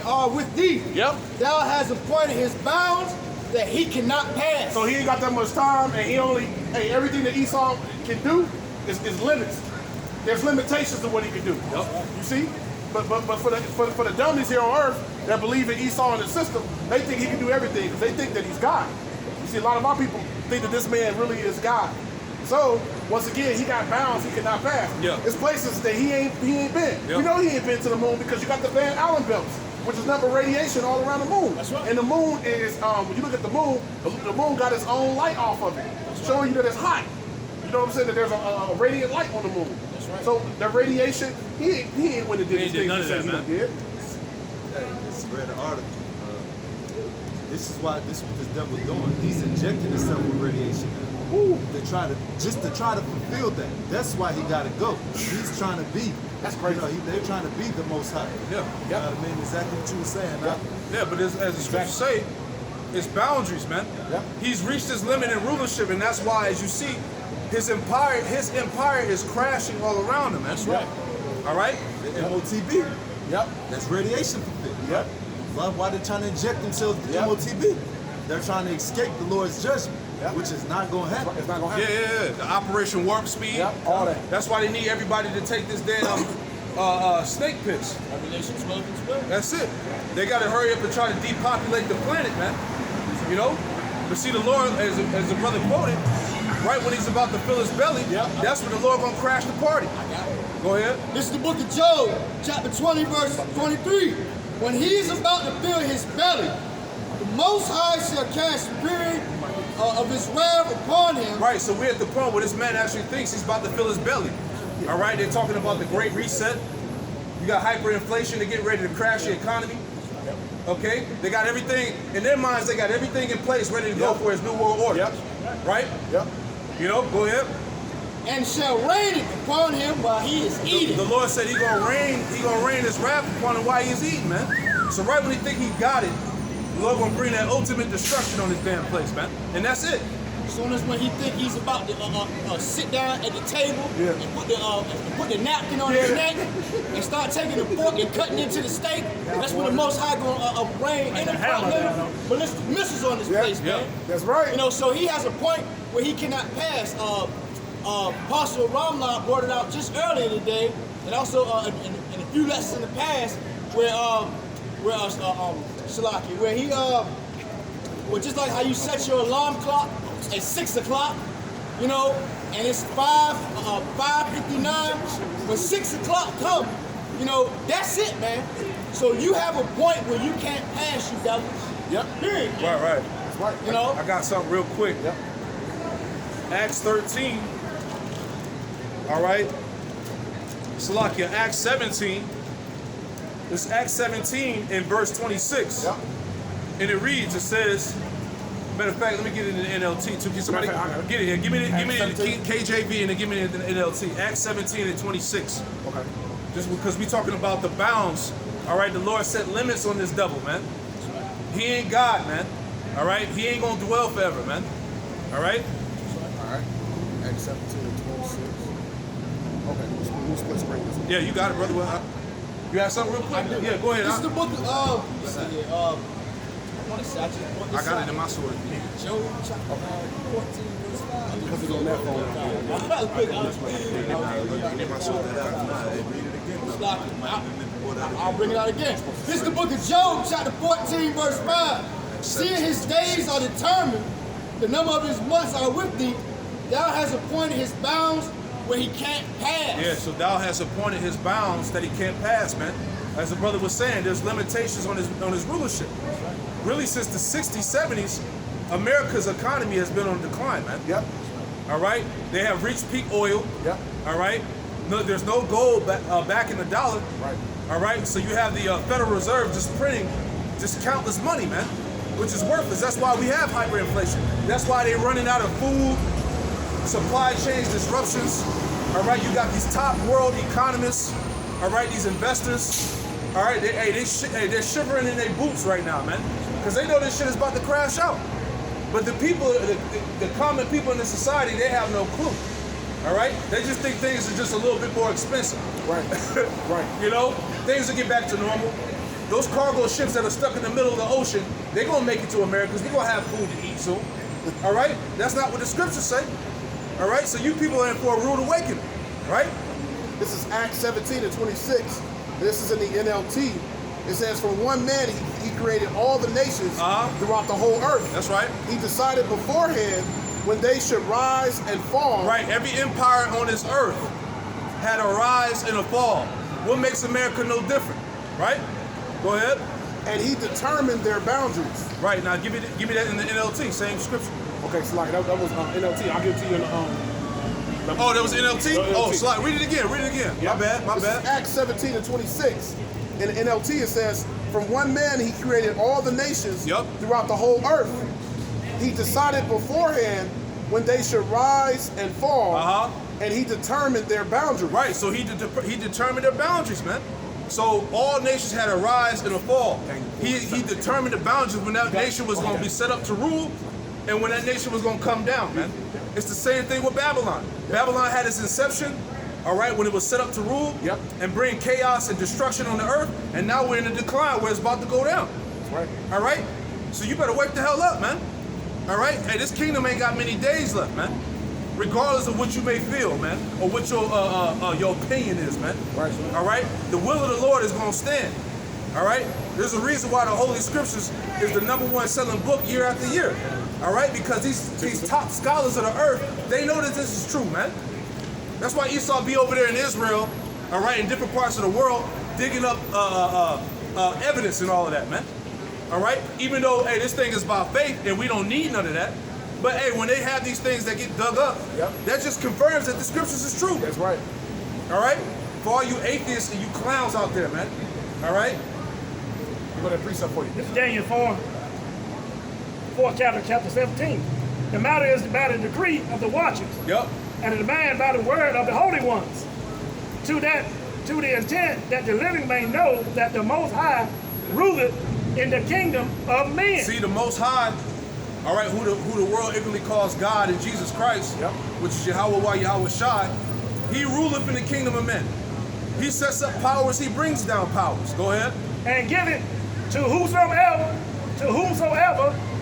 are with thee. Yep. Thou hast appointed his bounds that he cannot pass. So he ain't got that much time, and everything that Esau can do is limits. There's limitations to what he can do. Yep. You see? But for the dummies here on earth that believe in Esau and the system, they think he can do everything because they think that he's God. You see, a lot of our people think that this man really is God. So once again, he got bounds he cannot pass. Yeah. It's places that he ain't been. Yeah. You know he ain't been to the moon because you got the Van Allen belts, which is nothing but radiation all around the moon. That's right. And the moon is, when you look at the moon got its own light off of it, showing you that it's hot. You know what I'm saying? That there's a radiant light on the moon. That's right. So the radiation, he ain't when it did He these ain't did things none he of said that, he man. did. Hey, just read an article. This is what this devil doing. He's injecting himself with radiation. To try to fulfill that. That's why he got to go. He's trying to be. That's crazy. You know, they're trying to be the Most High. Yeah. You know what I mean? Exactly what you were saying. Yep. Yeah, but as the scriptures say, it's boundaries, man. Yep. He's reached his limit in rulership, and that's why, as you see, his empire is crashing all around him. That's right. All right. The MOTB. Yep. That's radiation fulfilled. Yep. Why they're trying to inject themselves with Yep. MOTB? They're trying to escape the Lord's judgment, Yep. which is not going to happen. It's not gonna Yeah, happen. The Operation Warp Speed. Yep. All that. That's why they need everybody to take this damn snake piss. Revelation 12 and 12. That's it. They got to hurry up and try to depopulate the planet, man. You know? But see, the Lord, as the brother quoted, right when he's about to fill his belly, Yep. that's when the Lord gonna crash the party. Go ahead. This is the book of Job, chapter 20, verse 23. When he is about to fill his belly, the Most High shall cast the spirit of his wrath upon him. Right, so we're at the point where this man actually thinks he's about to fill his belly. All right, they're talking about the Great Reset. You got hyperinflation, they're getting ready to crash the economy. Okay, they got everything, in their minds, they got everything in place ready to go for his new world order. Yep. Right? Yep. You know, go ahead. And shall rain it upon him while he is eating. The Lord said he gonna rain his wrath upon him while he's eating, man. So right when he think he got it, the Lord gonna bring that ultimate destruction on his damn place, man. And that's it. As soon as when he think he's about to sit down at the table and put the napkin on his neck and start taking the fork and cutting into the steak, that's when the Most High gonna rain in the ballistic missiles on this place, man. That's right. You know, so he has a point where he cannot pass. Apostle Ramla brought it out just earlier today, and also in a few lessons in the past, where Shalaki, where he well, just like how you set your alarm clock at 6 o'clock, you know, and it's 5:59. When 6 o'clock comes, you know, that's it, man. So you have a point where you can't pass, you devils. Yep. Period. Right. Right. You know? I got something real quick. Yep. Acts 13. All right. Salakia, Acts 17. This Acts 17 in verse 26. Yep. And it reads, it says, matter of fact, let me get it in the NLT too. Can somebody Matter of fact, I got it. get it here? Give me the Acts 17? KJV and then give me the NLT. Acts 17 and 26. Okay. Just because we talking about the bounds. All right, the Lord set limits on this devil, man. He ain't God, man. All right, he ain't gonna dwell forever, man. All right. All right. Acts 17 and 26. Okay. We'll split screen this one. Yeah, you got it, brother. Well, you have something real quick? Yeah, go ahead. This is the book of, let's see here, I want to say, I just brought this I got out. it in my sword. Job chapter 14, verse 5. Because it's on that phone. I'll bring it out again. This is the book of Job, chapter 14, verse 5. Seeing his days are determined, the number of his months are with thee, thou hast appointed his bounds where he can't pass. Yeah, so thou has appointed his bounds that he can't pass, man. As the brother was saying, there's limitations on his rulership. Really, since the 60s, 70s, America's economy has been on decline, man. Yep. All right? They have reached peak oil. Yep. All right? No, there's no gold backing the dollar. Right. All right? So you have the Federal Reserve just printing just countless money, man, which is worthless. That's why we have hyperinflation. That's why they're running out of food, supply chain disruptions. All right? You got these top world economists. All right? These investors. All right? They're shivering in their boots right now, man, because they know this shit is about to crash out. But the people, the common people in the society, they have no clue. All right? They just think things are just a little bit more expensive. Right. Right. You know, things will get back to normal. Those cargo ships that are stuck in the middle of the ocean, they're gonna make it to America because we're gonna have food to eat soon. All right? That's not what the scriptures say. All right? So you people are in for a rude awakening, right? This is Acts 17 and 26. This is in the NLT. It says, from one man he created all the nations throughout the whole earth. That's right. He decided beforehand when they should rise and fall. Right. Every empire on this earth had a rise and a fall. What makes America no different? Right? Go ahead. And he determined their boundaries. Right. Now give me that in the NLT. Same scripture. Okay, so like that was NLT. I'll give it to you in the Oh, that was NLT? NLT. Oh, so read it again. Read it again. Yep. My bad. My This bad. is Acts 17 and 26. In the NLT it says, from one man he created all the nations throughout the whole earth. He decided beforehand when they should rise and fall, and he determined their boundaries. Right, so he determined their boundaries, man. So all nations had a rise and a fall. He determined the boundaries when that nation was going to be set up to rule and when that nation was going to come down, man. It's the same thing with Babylon. Babylon had its inception, all right, when it was set up to rule and bring chaos and destruction on the earth, and now we're in a decline where it's about to go down. That's right. All right? So you better wake the hell up, man. All right? Hey, this kingdom ain't got many days left, man. Regardless of what you may feel, man, or what your opinion is, man. Right. All right? The will of the Lord is going to stand. All right? There's a reason why the Holy Scriptures is the #1 selling book year after year. All right? Because these top scholars of the earth, they know that this is true, man. That's why Esau be over there in Israel, all right, in different parts of the world, digging up evidence and all of that, man. All right? Even though, hey, this thing is by faith and we don't need none of that. But, hey, when they have these things that get dug up, that just confirms that the scriptures is true. That's right. All right? For all you atheists and you clowns out there, man. All right? I'm going to precept for you. This is Daniel 4th chapter 17. The matter is by the decree of the watchers. Yep. And the demand by the word of the holy ones. To the intent that the living may know that the Most High ruleth in the kingdom of men. See, the Most High, all right, who the world ignorantly calls God in Jesus Christ, which is Yahweh Shai, he ruleth in the kingdom of men. He sets up powers, he brings down powers. Go ahead. And give it to whosoever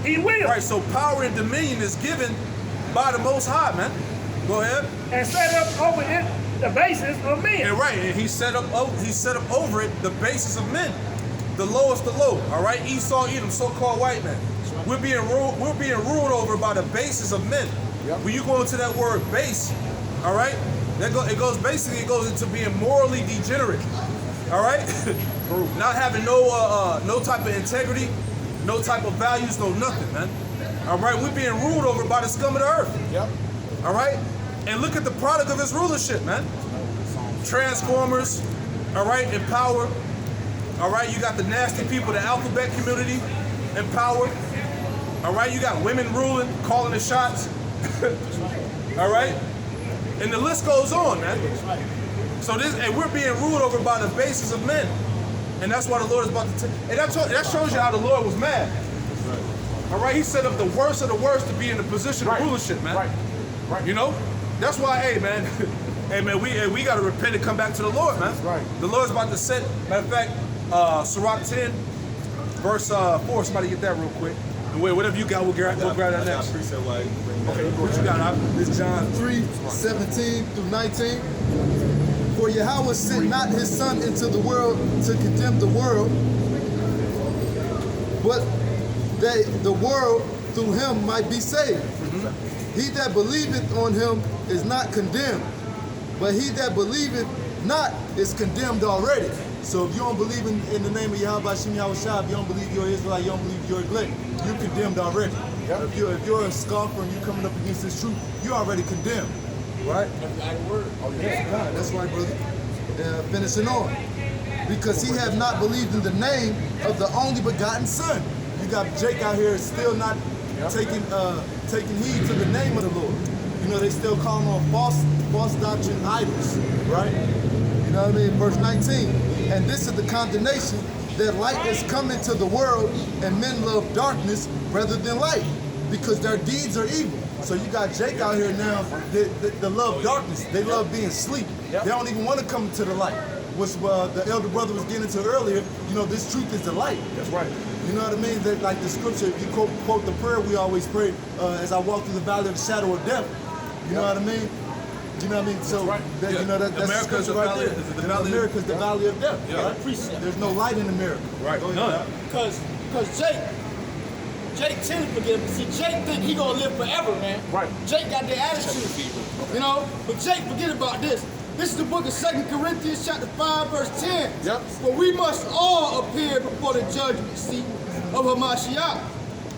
he will. Right, so power and dominion is given by the Most High, man. Go ahead. And set up over it the basis of men. And right, and he set up over it the basis of men. The lowest of low, all right? Esau, Edom, so-called white man. We're being ruled over by the basis of men. When you go into that word base, all right, it goes into being morally degenerate, all right? Not having no type of integrity, no type of values, no nothing, man. All right, we're being ruled over by the scum of the earth. Yep. All right, and look at the product of his rulership, man. Transformers, all right, in power. All right, you got the nasty people, the alphabet community in power. All right, you got women ruling, calling the shots. All right, and the list goes on, man. So this, and we're being ruled over by the basis of men, and that's why the Lord is about to. And that shows you how the Lord was mad. All right, he set up the worst of the worst to be in the position of rulership, man. Right. You know, that's why, hey, man, we got to repent and come back to the Lord, man. Right. The Lord's about to set. Matter of fact, Sirach 10, verse 4. Somebody get that real quick. And whatever you got, we'll grab that next. Okay, what you got, Hop? This John 3:17 through 19. For Yahweh sent not his son into the world to condemn the world, but that the world through him might be saved. He that believeth on him is not condemned, but he that believeth not is condemned already. So if you don't believe in the name of Yahweh Shem Yahweh Shah, if you don't believe you're Israelite, you don't believe you're elect, you're condemned already. Yep. If you're a scoffer and you're coming up against this truth, you're already condemned. Right? Oh, yeah. That's right, brother. Finishing on. Because he have not believed in the name of the only begotten Son. You got Jake out here still not taking heed to the name of the Lord. You know, they still calling on false doctrine idols, right? You know what I mean? Verse 19. And this is the condemnation, that light is come into the world, and men love darkness rather than light, because their deeds are evil. So you got Jake out here now that love darkness. They love being asleep. They don't even want to come into the light. Which the elder brother was getting into earlier. You know, this truth is the light. That's right. You know what I mean? That, like the scripture, if you quote the prayer we always pray, as I walk through the valley of the shadow of death. You know what I mean? You know what I mean? So that, you know that's America's the right there. America's the valley of death. Yeah. Right? There's no light in America. Right. None. Because Jake tend to forget. See, Jake think he gonna live forever, man. Right. Jake got the attitude, you know. But Jake forget about this. This is the book of 2 Corinthians chapter 5, verse 10. Yep. For we must all appear before the judgment seat of Hamashiach,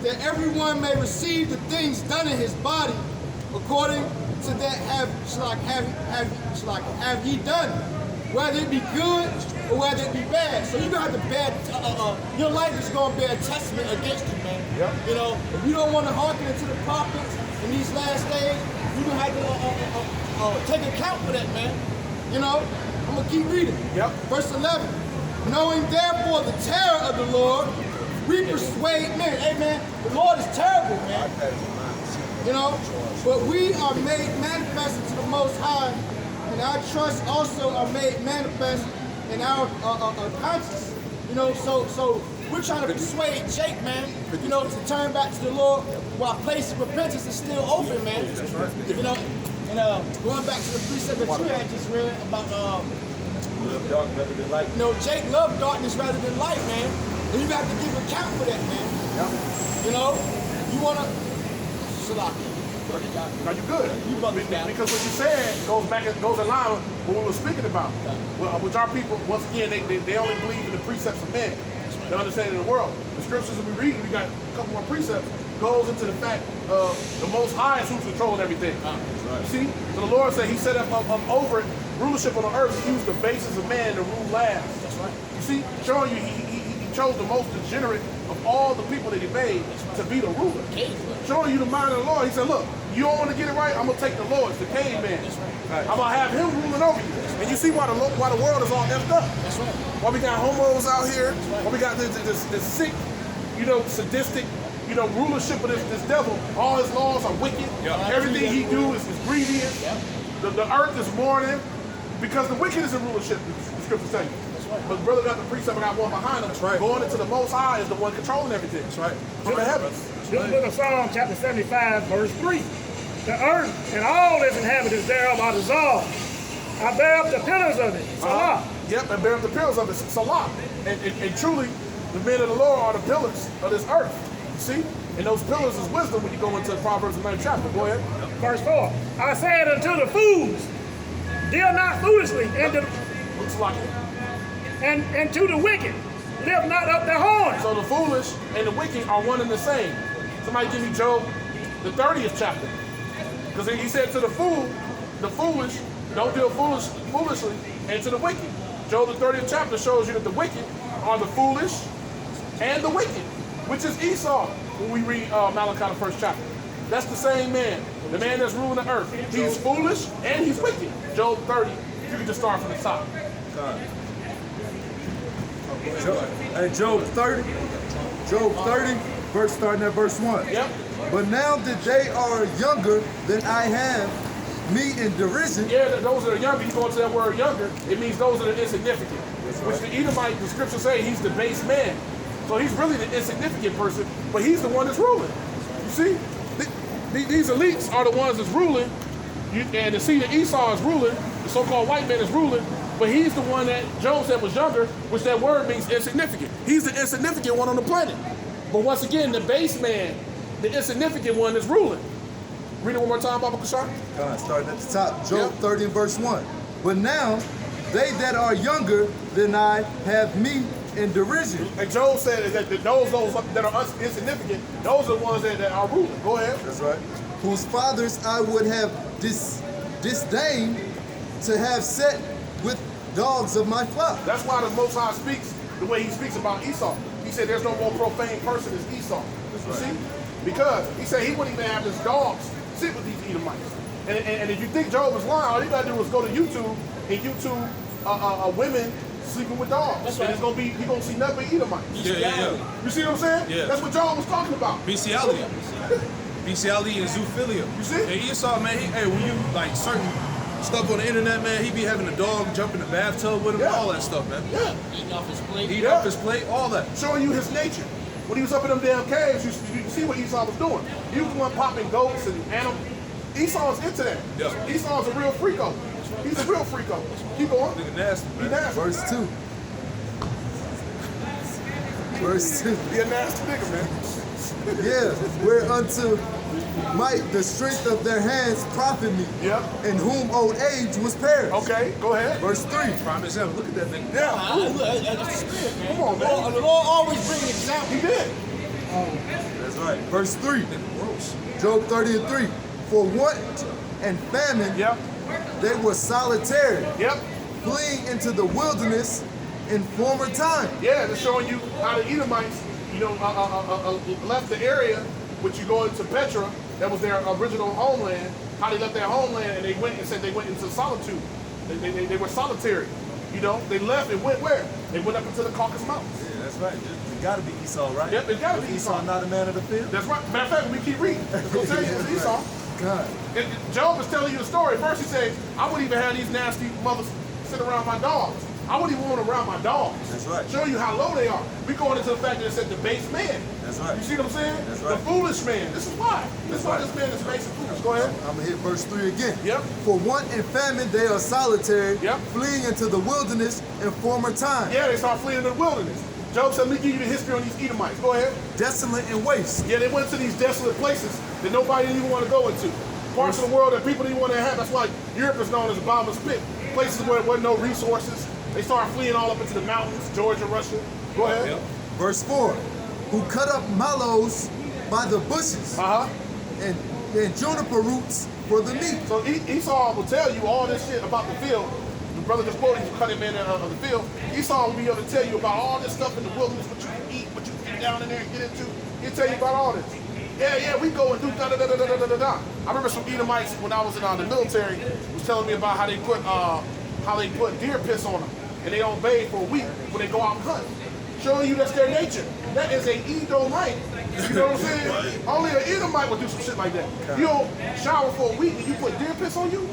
that everyone may receive the things done in his body according to that have ye done, whether it be good or whether it be bad. So you're gonna have to bear, your life is gonna bear testament against you, man. Yep. You know, if you don't want to hearken to the prophets in these last days, you're gonna have to take account for that, man. You know, I'm gonna keep reading. Yep. Verse 11. Knowing therefore the terror of the Lord, we persuade men. Hey, man, the Lord is terrible, man. You know, but we are made manifest to the Most High, and our trusts also are made manifest in our conscience. You know, so we're trying to persuade Jake, man, you know, to turn back to the Lord while place of repentance is still open, man. You know, and going back to the precept that you had just read about, Love darkness rather than light. you know, Jake loved darkness rather than light, man. And you have to give account for that, man. Yep. You know, you wanna, Shalaki. Now you good. Because what you said goes in line with what we were speaking about. Well, with our people, once again, they only believe in the precepts of men. They understand in the world. The scriptures that we read, we got a couple more precepts, goes into the fact of the Most High is who's controlling everything. You see? So the Lord said he set up over it, rulership on the earth, he used the basis of man to rule last. That's right. You see? Showing you he chose the most degenerate of all the people that he made to be the ruler. Showing you the mind of the Lord. He said, look, you don't want to get it right, I'm going to take the Lord, the caveman. Right. I'm going to have him ruling over you. And you see why the world is all effed up. That's right. Why we got homos out here, why we got this sick, you know, sadistic, you know, rulership of this devil. All his laws are wicked. Yep. Everything he do is grievous. Yep. The earth is mourning because the wicked is in rulership, the scriptures tell you. Right. But brother got the precept and got one behind him. That's right. Going into the Most High is the one controlling everything. That's right. From the heavens. This book of Psalm chapter 75, verse 3. The earth and all its inhabitants thereof are dissolved. I bear up the pillars of it. Salah. Yep, and bear up the pillars of it. Salah. And truly, the men of the Lord are the pillars of this earth. You see? And those pillars is wisdom when you go into Proverbs 9th chapter. Go ahead. Verse 4. I said unto the fools, deal not foolishly, Looks like it. and to the wicked, lift not up their horns. So the foolish and the wicked are one and the same. Somebody give me Job, the 30th chapter. Because he said to the foolish, don't deal foolishly, and to the wicked. Job, the 30th chapter shows you that the wicked are the foolish and the wicked, which is Esau when we read Malachi, the 1st chapter. That's the same man, the man that's ruling the earth. He's foolish and he's wicked. Job 30, you can just start from the top. Job 30, starting at verse 1. Yep. But now that they are younger than I have me in derision. Yeah, those that are younger, you go into that word younger, it means those that are insignificant. Which the Edomite, the scripture say, he's the base man. So he's really the insignificant person, but he's the one that's ruling. You see? These elites are the ones that's ruling, and to see that Esau is ruling, the so-called white man is ruling, but he's the one that Job said was younger, which that word means insignificant. He's the insignificant one on the planet. But once again, the base man, the insignificant one is ruling. Read it one more time, Baba Kashar. Starting at the top, Job 30 and verse 1. But now, they that are younger than I have me in derision. And Job said that those that are insignificant, those are the ones that are ruling. Go ahead. That's right. Whose fathers I would have disdained to have set with dogs of my flock. That's why the Most High speaks the way he speaks about Esau. He said there's no more profane person as Esau. You see? Because he said he wouldn't even have his dogs sit with these Edomites. And if you think Job is lying, all you gotta do is go to YouTube and YouTube women sleeping with dogs. That's and right. it's gonna be, you're gonna see nothing but Edomites. Yeah. You see what I'm saying? Yeah. That's what Job was talking about. Bestiality. Bestiality and zoophilia. You see? And Esau, man, when you like certain stuff on the internet, man, he be having a dog jump in the bathtub with him, Yeah. all that stuff, man. Yeah. Eating off his plate. Eat off his plate, all that. Showing you his nature. When he was up in them damn caves, you see what Esau was doing. He was the one popping goats and animals. Esau's into that. Yeah. Esau's a real freako. He's a real freako. Keep going. Nigga nasty, He man. nasty. Verse 2. Verse 2. He a nasty nigga, man. Yeah, whereunto might the strength of their hands profit me, Yep. in whom old age was perished. Okay, go ahead. Verse 3. Prime example, look at that nigga. Yeah. That's the spirit, man. Come on, man. The Lord always bring an example. He did. That's right. Verse 3. Nigga gross. Job 30 and 3. For want and famine, Yep. they were solitary, Yep. fleeing into the wilderness in former time. Yeah, they're showing you how the Edomites, left the area, which you go into Petra, that was their original homeland, how they left their homeland and they went and said they went into solitude. They were solitary. They left and went where? They went up into the Caucasus Mountains. Yeah, that's right. It gotta be Esau, right? Yep, it gotta be Esau. Not a man of the field? That's right. Matter of fact, we keep reading. It's going to tell you it's Esau. God. Job is telling you the story. First he says, I wouldn't even have these nasty mothers sit around my dogs. I wouldn't even want them around my dogs. That's right. Show you how low they are. We going into the fact that it said the base man. That's right. You see what I'm saying? That's right. The foolish man. This is why. This is why this man is base and foolish. Go ahead. I'm gonna hit verse 3 again. Yep. For want and famine they are solitary, Yep. fleeing into the wilderness in former time. Yeah, they start fleeing in the wilderness. Job said, let me give you the history on these Edomites. Go ahead. Desolate and waste. Yeah, they went to these desolate places that nobody didn't even want to go into. Parts of the world that people didn't want to have. That's why Europe is known as a bottomless pit. Places where there wasn't no resources. They started fleeing all up into the mountains, Georgia, Russia. Go ahead. Yep. Verse 4. Who cut up mallows by the bushes Uh-huh. and juniper roots for the meat. So Esau will tell you all this shit about the field. The brother just quoted you, cut him in of the field. Esau will be able to tell you about all this stuff in the wilderness, what you can eat, what you can get down in there and get into. He'll tell you about all this. Yeah, we go and do da-da-da-da-da-da-da. I remember some Edomites when I was in the military was telling me about how they put deer piss on them and they don't bathe for a week when they go out and hunt. Showing you that's their nature. That is a Edomite. You know what I'm saying? Only an Edomite would do some shit like that. You don't shower for a week and you put deer piss on you?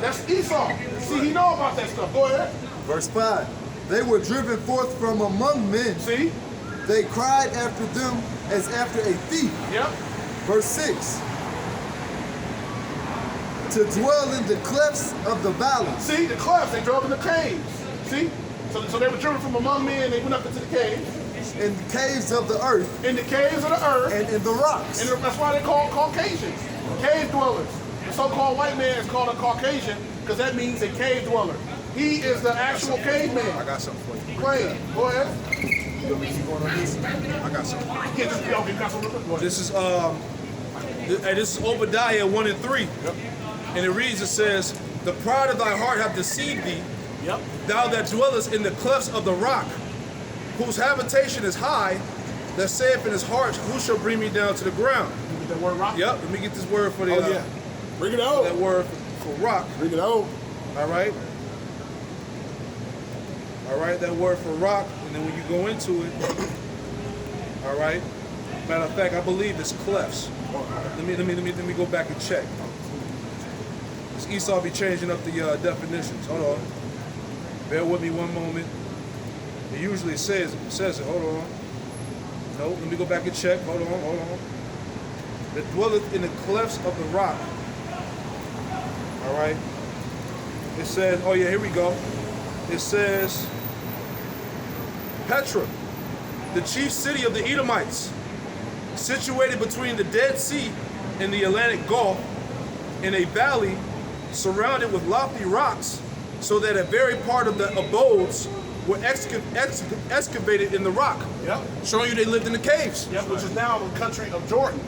That's Esau. See, he know about that stuff. Go ahead. Verse 5. They were driven forth from among men. See? They cried after them as after a thief. Yep. Verse 6. To dwell in the clefts of the valleys. See, the clefts, they drove in the caves. See? So they were driven from among men, they went up into the caves. In the caves of the earth. In the caves of the earth. And in the rocks. And that's why they're called Caucasians. Cave dwellers. The so-called white man is called a Caucasian because that means a cave dweller. He is the actual caveman. I got something for you. Go ahead. You want me to keep going on this? I got some. Yeah, just be okay. Got some real quick. Go ahead. This is Obadiah 1 and 3. Yep. And it reads, it says, the pride of thy heart hath deceived thee, Yep. thou that dwellest in the clefts of the rock, whose habitation is high, that saith in his heart, who shall bring me down to the ground? You get that word rock? Yep, let me get this word for the Oh, yeah. Bring it out. that word for rock. Bring it out. All right. All right, that word for rock, and then when you go into it, all right. Matter of fact, I believe it's clefts. Let me go back and check. This Esau be changing up the definitions. Hold on. Bear with me one moment. It usually says it. Hold on. No, let me go back and check. Hold on. That dwelleth in the clefts of the rock. All right. It says, oh yeah, here we go. It says, Petra, the chief city of the Edomites, situated between the Dead Sea and the Atlantic Gulf, in a valley surrounded with lofty rocks, so that a very part of the abodes were excavated in the rock. Yep. Showing you they lived in the caves. Yep, which is now the country of Jordan.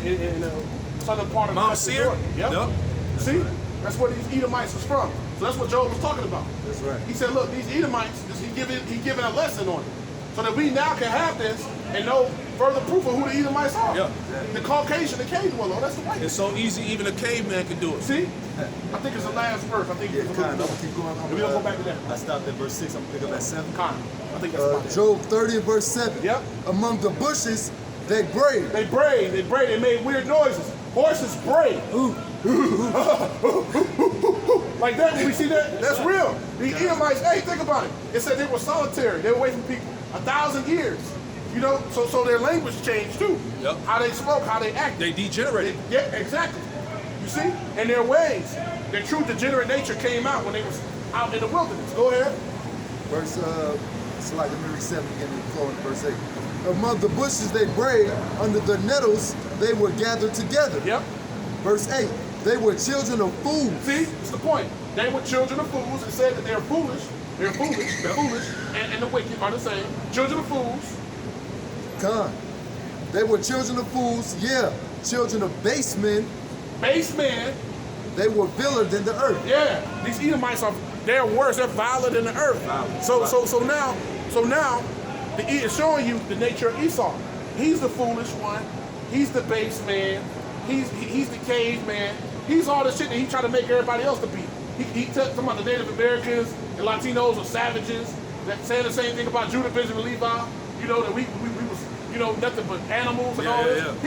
In the southern part of Mount the country Seir? of Jordan. Yep. Yep. See? That's where these Edomites was from. So that's what Job was talking about. That's right. He said, look, these Edomites, he giving a lesson on it. So that we now can have this and know further proof of who the Edomites are. Yep. The Caucasian, the cave dweller, that's the white. It's so easy, even a caveman can do it. See? I think it's the last verse. I think Yeah, it's a kind of. little I'm gonna keep going. We're gonna go back to that. I stopped at verse 6. I'm gonna pick up at 7. Kind of. I think that's about it. Job 30 and verse 7. Yep. Among the bushes, they brayed. They brayed, they made weird noises. Horses bray. Like that, when we see that, that's real. The Edomites, hey, think about it. It said they were solitary. They were away from people 1,000 years. You know, so their language changed too. Yep. How they spoke, how they acted. They degenerated. Yeah, exactly. You see? And their ways, their true degenerate nature came out when they was out in the wilderness. Go ahead. Verse, it's like, let me read 7 again and flow in verse 8. Among the bushes they brayed, under the nettles they were gathered together. Yep. Verse 8. They were children of fools. See, it's the point. They were children of fools. It said that they're foolish. They're foolish. The foolish and the wicked are the same. Children of fools. Con. They were children of fools, yeah. Children of base men. Base men. They were viler than the earth. Yeah. These Edomites they're worse. They're viler than the earth. So now, it's showing you the nature of Esau. He's the foolish one. He's the base man. He's the caveman. He's all the shit that he tried to make everybody else to be. He took some of the Native Americans and Latinos were savages. That saying the same thing about Judah, Benjamin, Levi. You know that we was nothing but animals and all this.